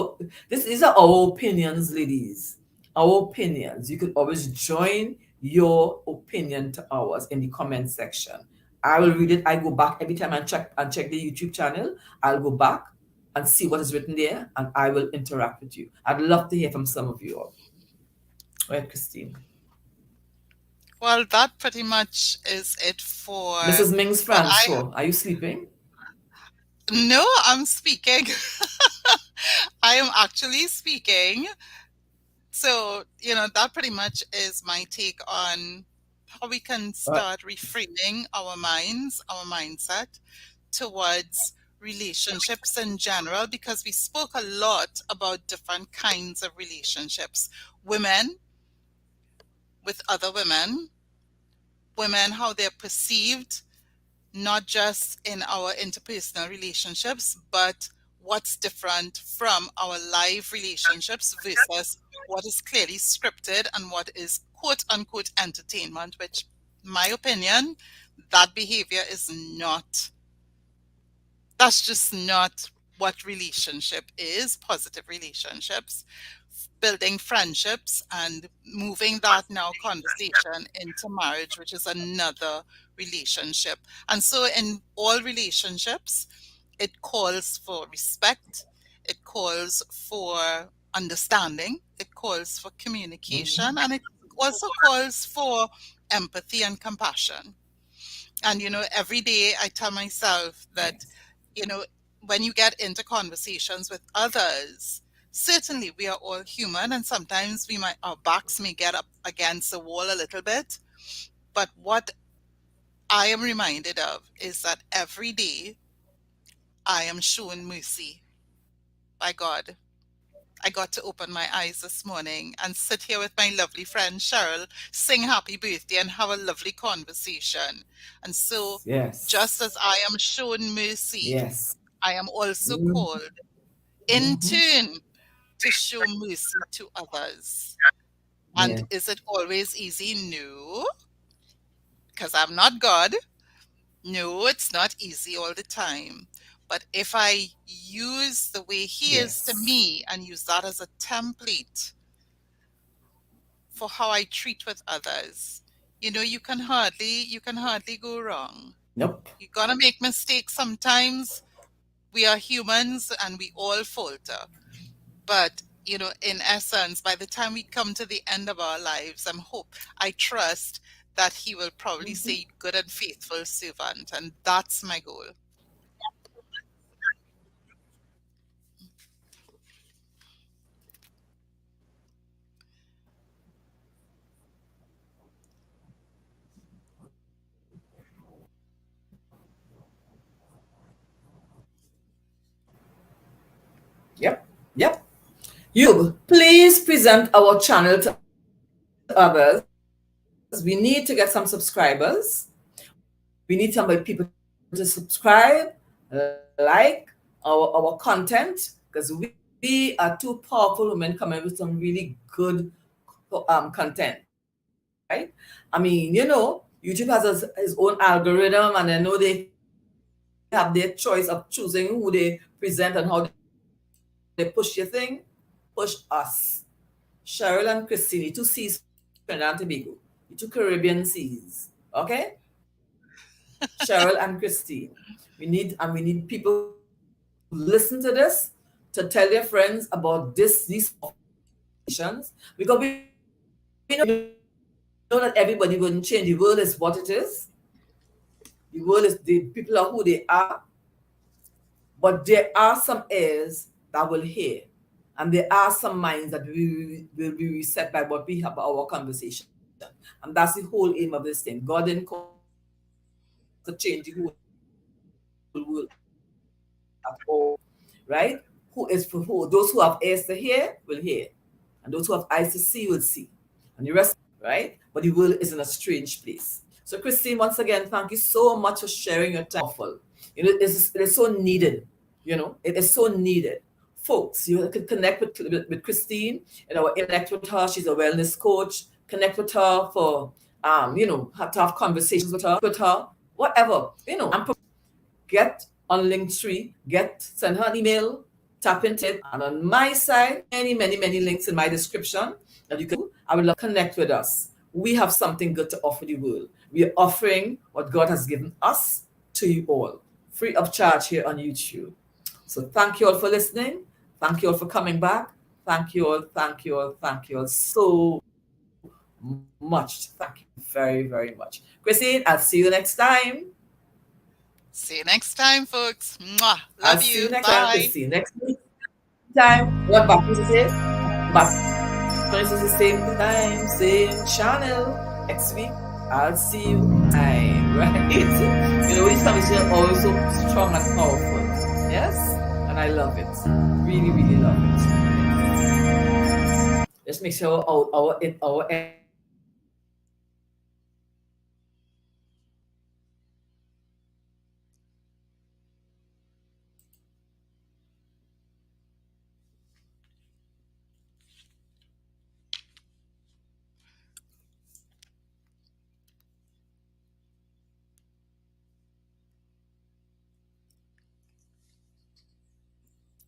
are our opinions, ladies. Our opinions. You could always join your opinion to ours in the comment section. I will read it. I go back every time and check the YouTube channel. I'll go back and see what is written there, and I will interact with you. I'd love to hear from some of you all. Right, Christine. Well, that pretty much is it for Mrs. Ming's what I. Francois, are you sleeping? No, I'm speaking. I am actually speaking. So, that pretty much is my take on how we can Uh, start reframing our minds, our mindset towards relationships in general, because we spoke a lot about different kinds of relationships. Women with other women, women, how they're perceived, not just in our interpersonal relationships, but what's different from our live relationships versus what is clearly scripted and what is quote unquote entertainment, which, in my opinion, that behavior is not That's just not what relationship is, positive relationships. Building friendships and moving that now conversation into marriage, which is another relationship. And so, in all relationships, it calls for respect, it calls for understanding, it calls for communication, and it also calls for empathy and compassion. And, every day I tell myself that, Yes. you know, when you get into conversations with others, certainly we are all human and sometimes our backs may get up against the wall a little bit. But what I am reminded of is that every day I am shown mercy by God. I got to open my eyes this morning and sit here with my lovely friend Cheryl, sing happy birthday, and have a lovely conversation. And so, just as I am shown mercy, Yes. I am also Mm-hmm. called in turn to show mercy to others. And Yeah. is it always easy? No, because I'm not God. No, it's not easy all the time. But if I use the way He is to Yes. me and use that as a template for how I treat with others, you can hardly go wrong. Nope. You're gonna make mistakes sometimes. We are humans and we all falter. But in essence, by the time we come to the end of our lives, I trust that He will probably say, "Good and faithful servant," and that's my goal. Yep. Yep. YouTube, please present our channel to others. We need to get some subscribers. We need somebody people to subscribe, like our content, because we are two powerful women coming with some really good content, right? I mean, YouTube has his own algorithm, and I know they have their choice of choosing who they present and how they push your thing. Push us, Cheryl and Christine, you two seas from Trinidad and Tobago, you two Caribbean seas, okay? Cheryl and Christine. We need people who listen to this to tell their friends about these powerful conversations, because we know that everybody wouldn't change. The world is what it is. The world is, the people are who they are, but there are some ears that will hear, and there are some minds that will be reset by what we have our conversation. And that's the whole aim of this thing. God didn't call us to change the whole world at all, right? Who is for who? Those who have ears to hear will hear, and those who have eyes to see will see, and the rest will see, right? But the world is in a strange place. So, Christine, once again, thank you so much for sharing your time. Powerful. It is so needed. It is so needed. Folks, you can connect with Christine, connect with her. She's a wellness coach. Connect with her for, have to have conversations with her, whatever. Get on Linktree, send her an email, tap into it, and on my side, many, many, many links in my description that you can. I would love to connect with us. We have something good to offer the world. We are offering what God has given us to you all, free of charge here on YouTube. So thank you all for listening. Thank you all for coming back. Thank you all. Thank you all. Thank you all so much. Thank you very, very much. Christine, I'll see you next time. See you next time, folks. Mwah. I'll see you Love next you. time, Bye. Christine. Next time. What back is it? Back is the same time, same channel. Next week, I'll see you. Time, right? These conversations are always so strong and powerful. Yes? And I love it. Really, really love it. Yes. Just make sure our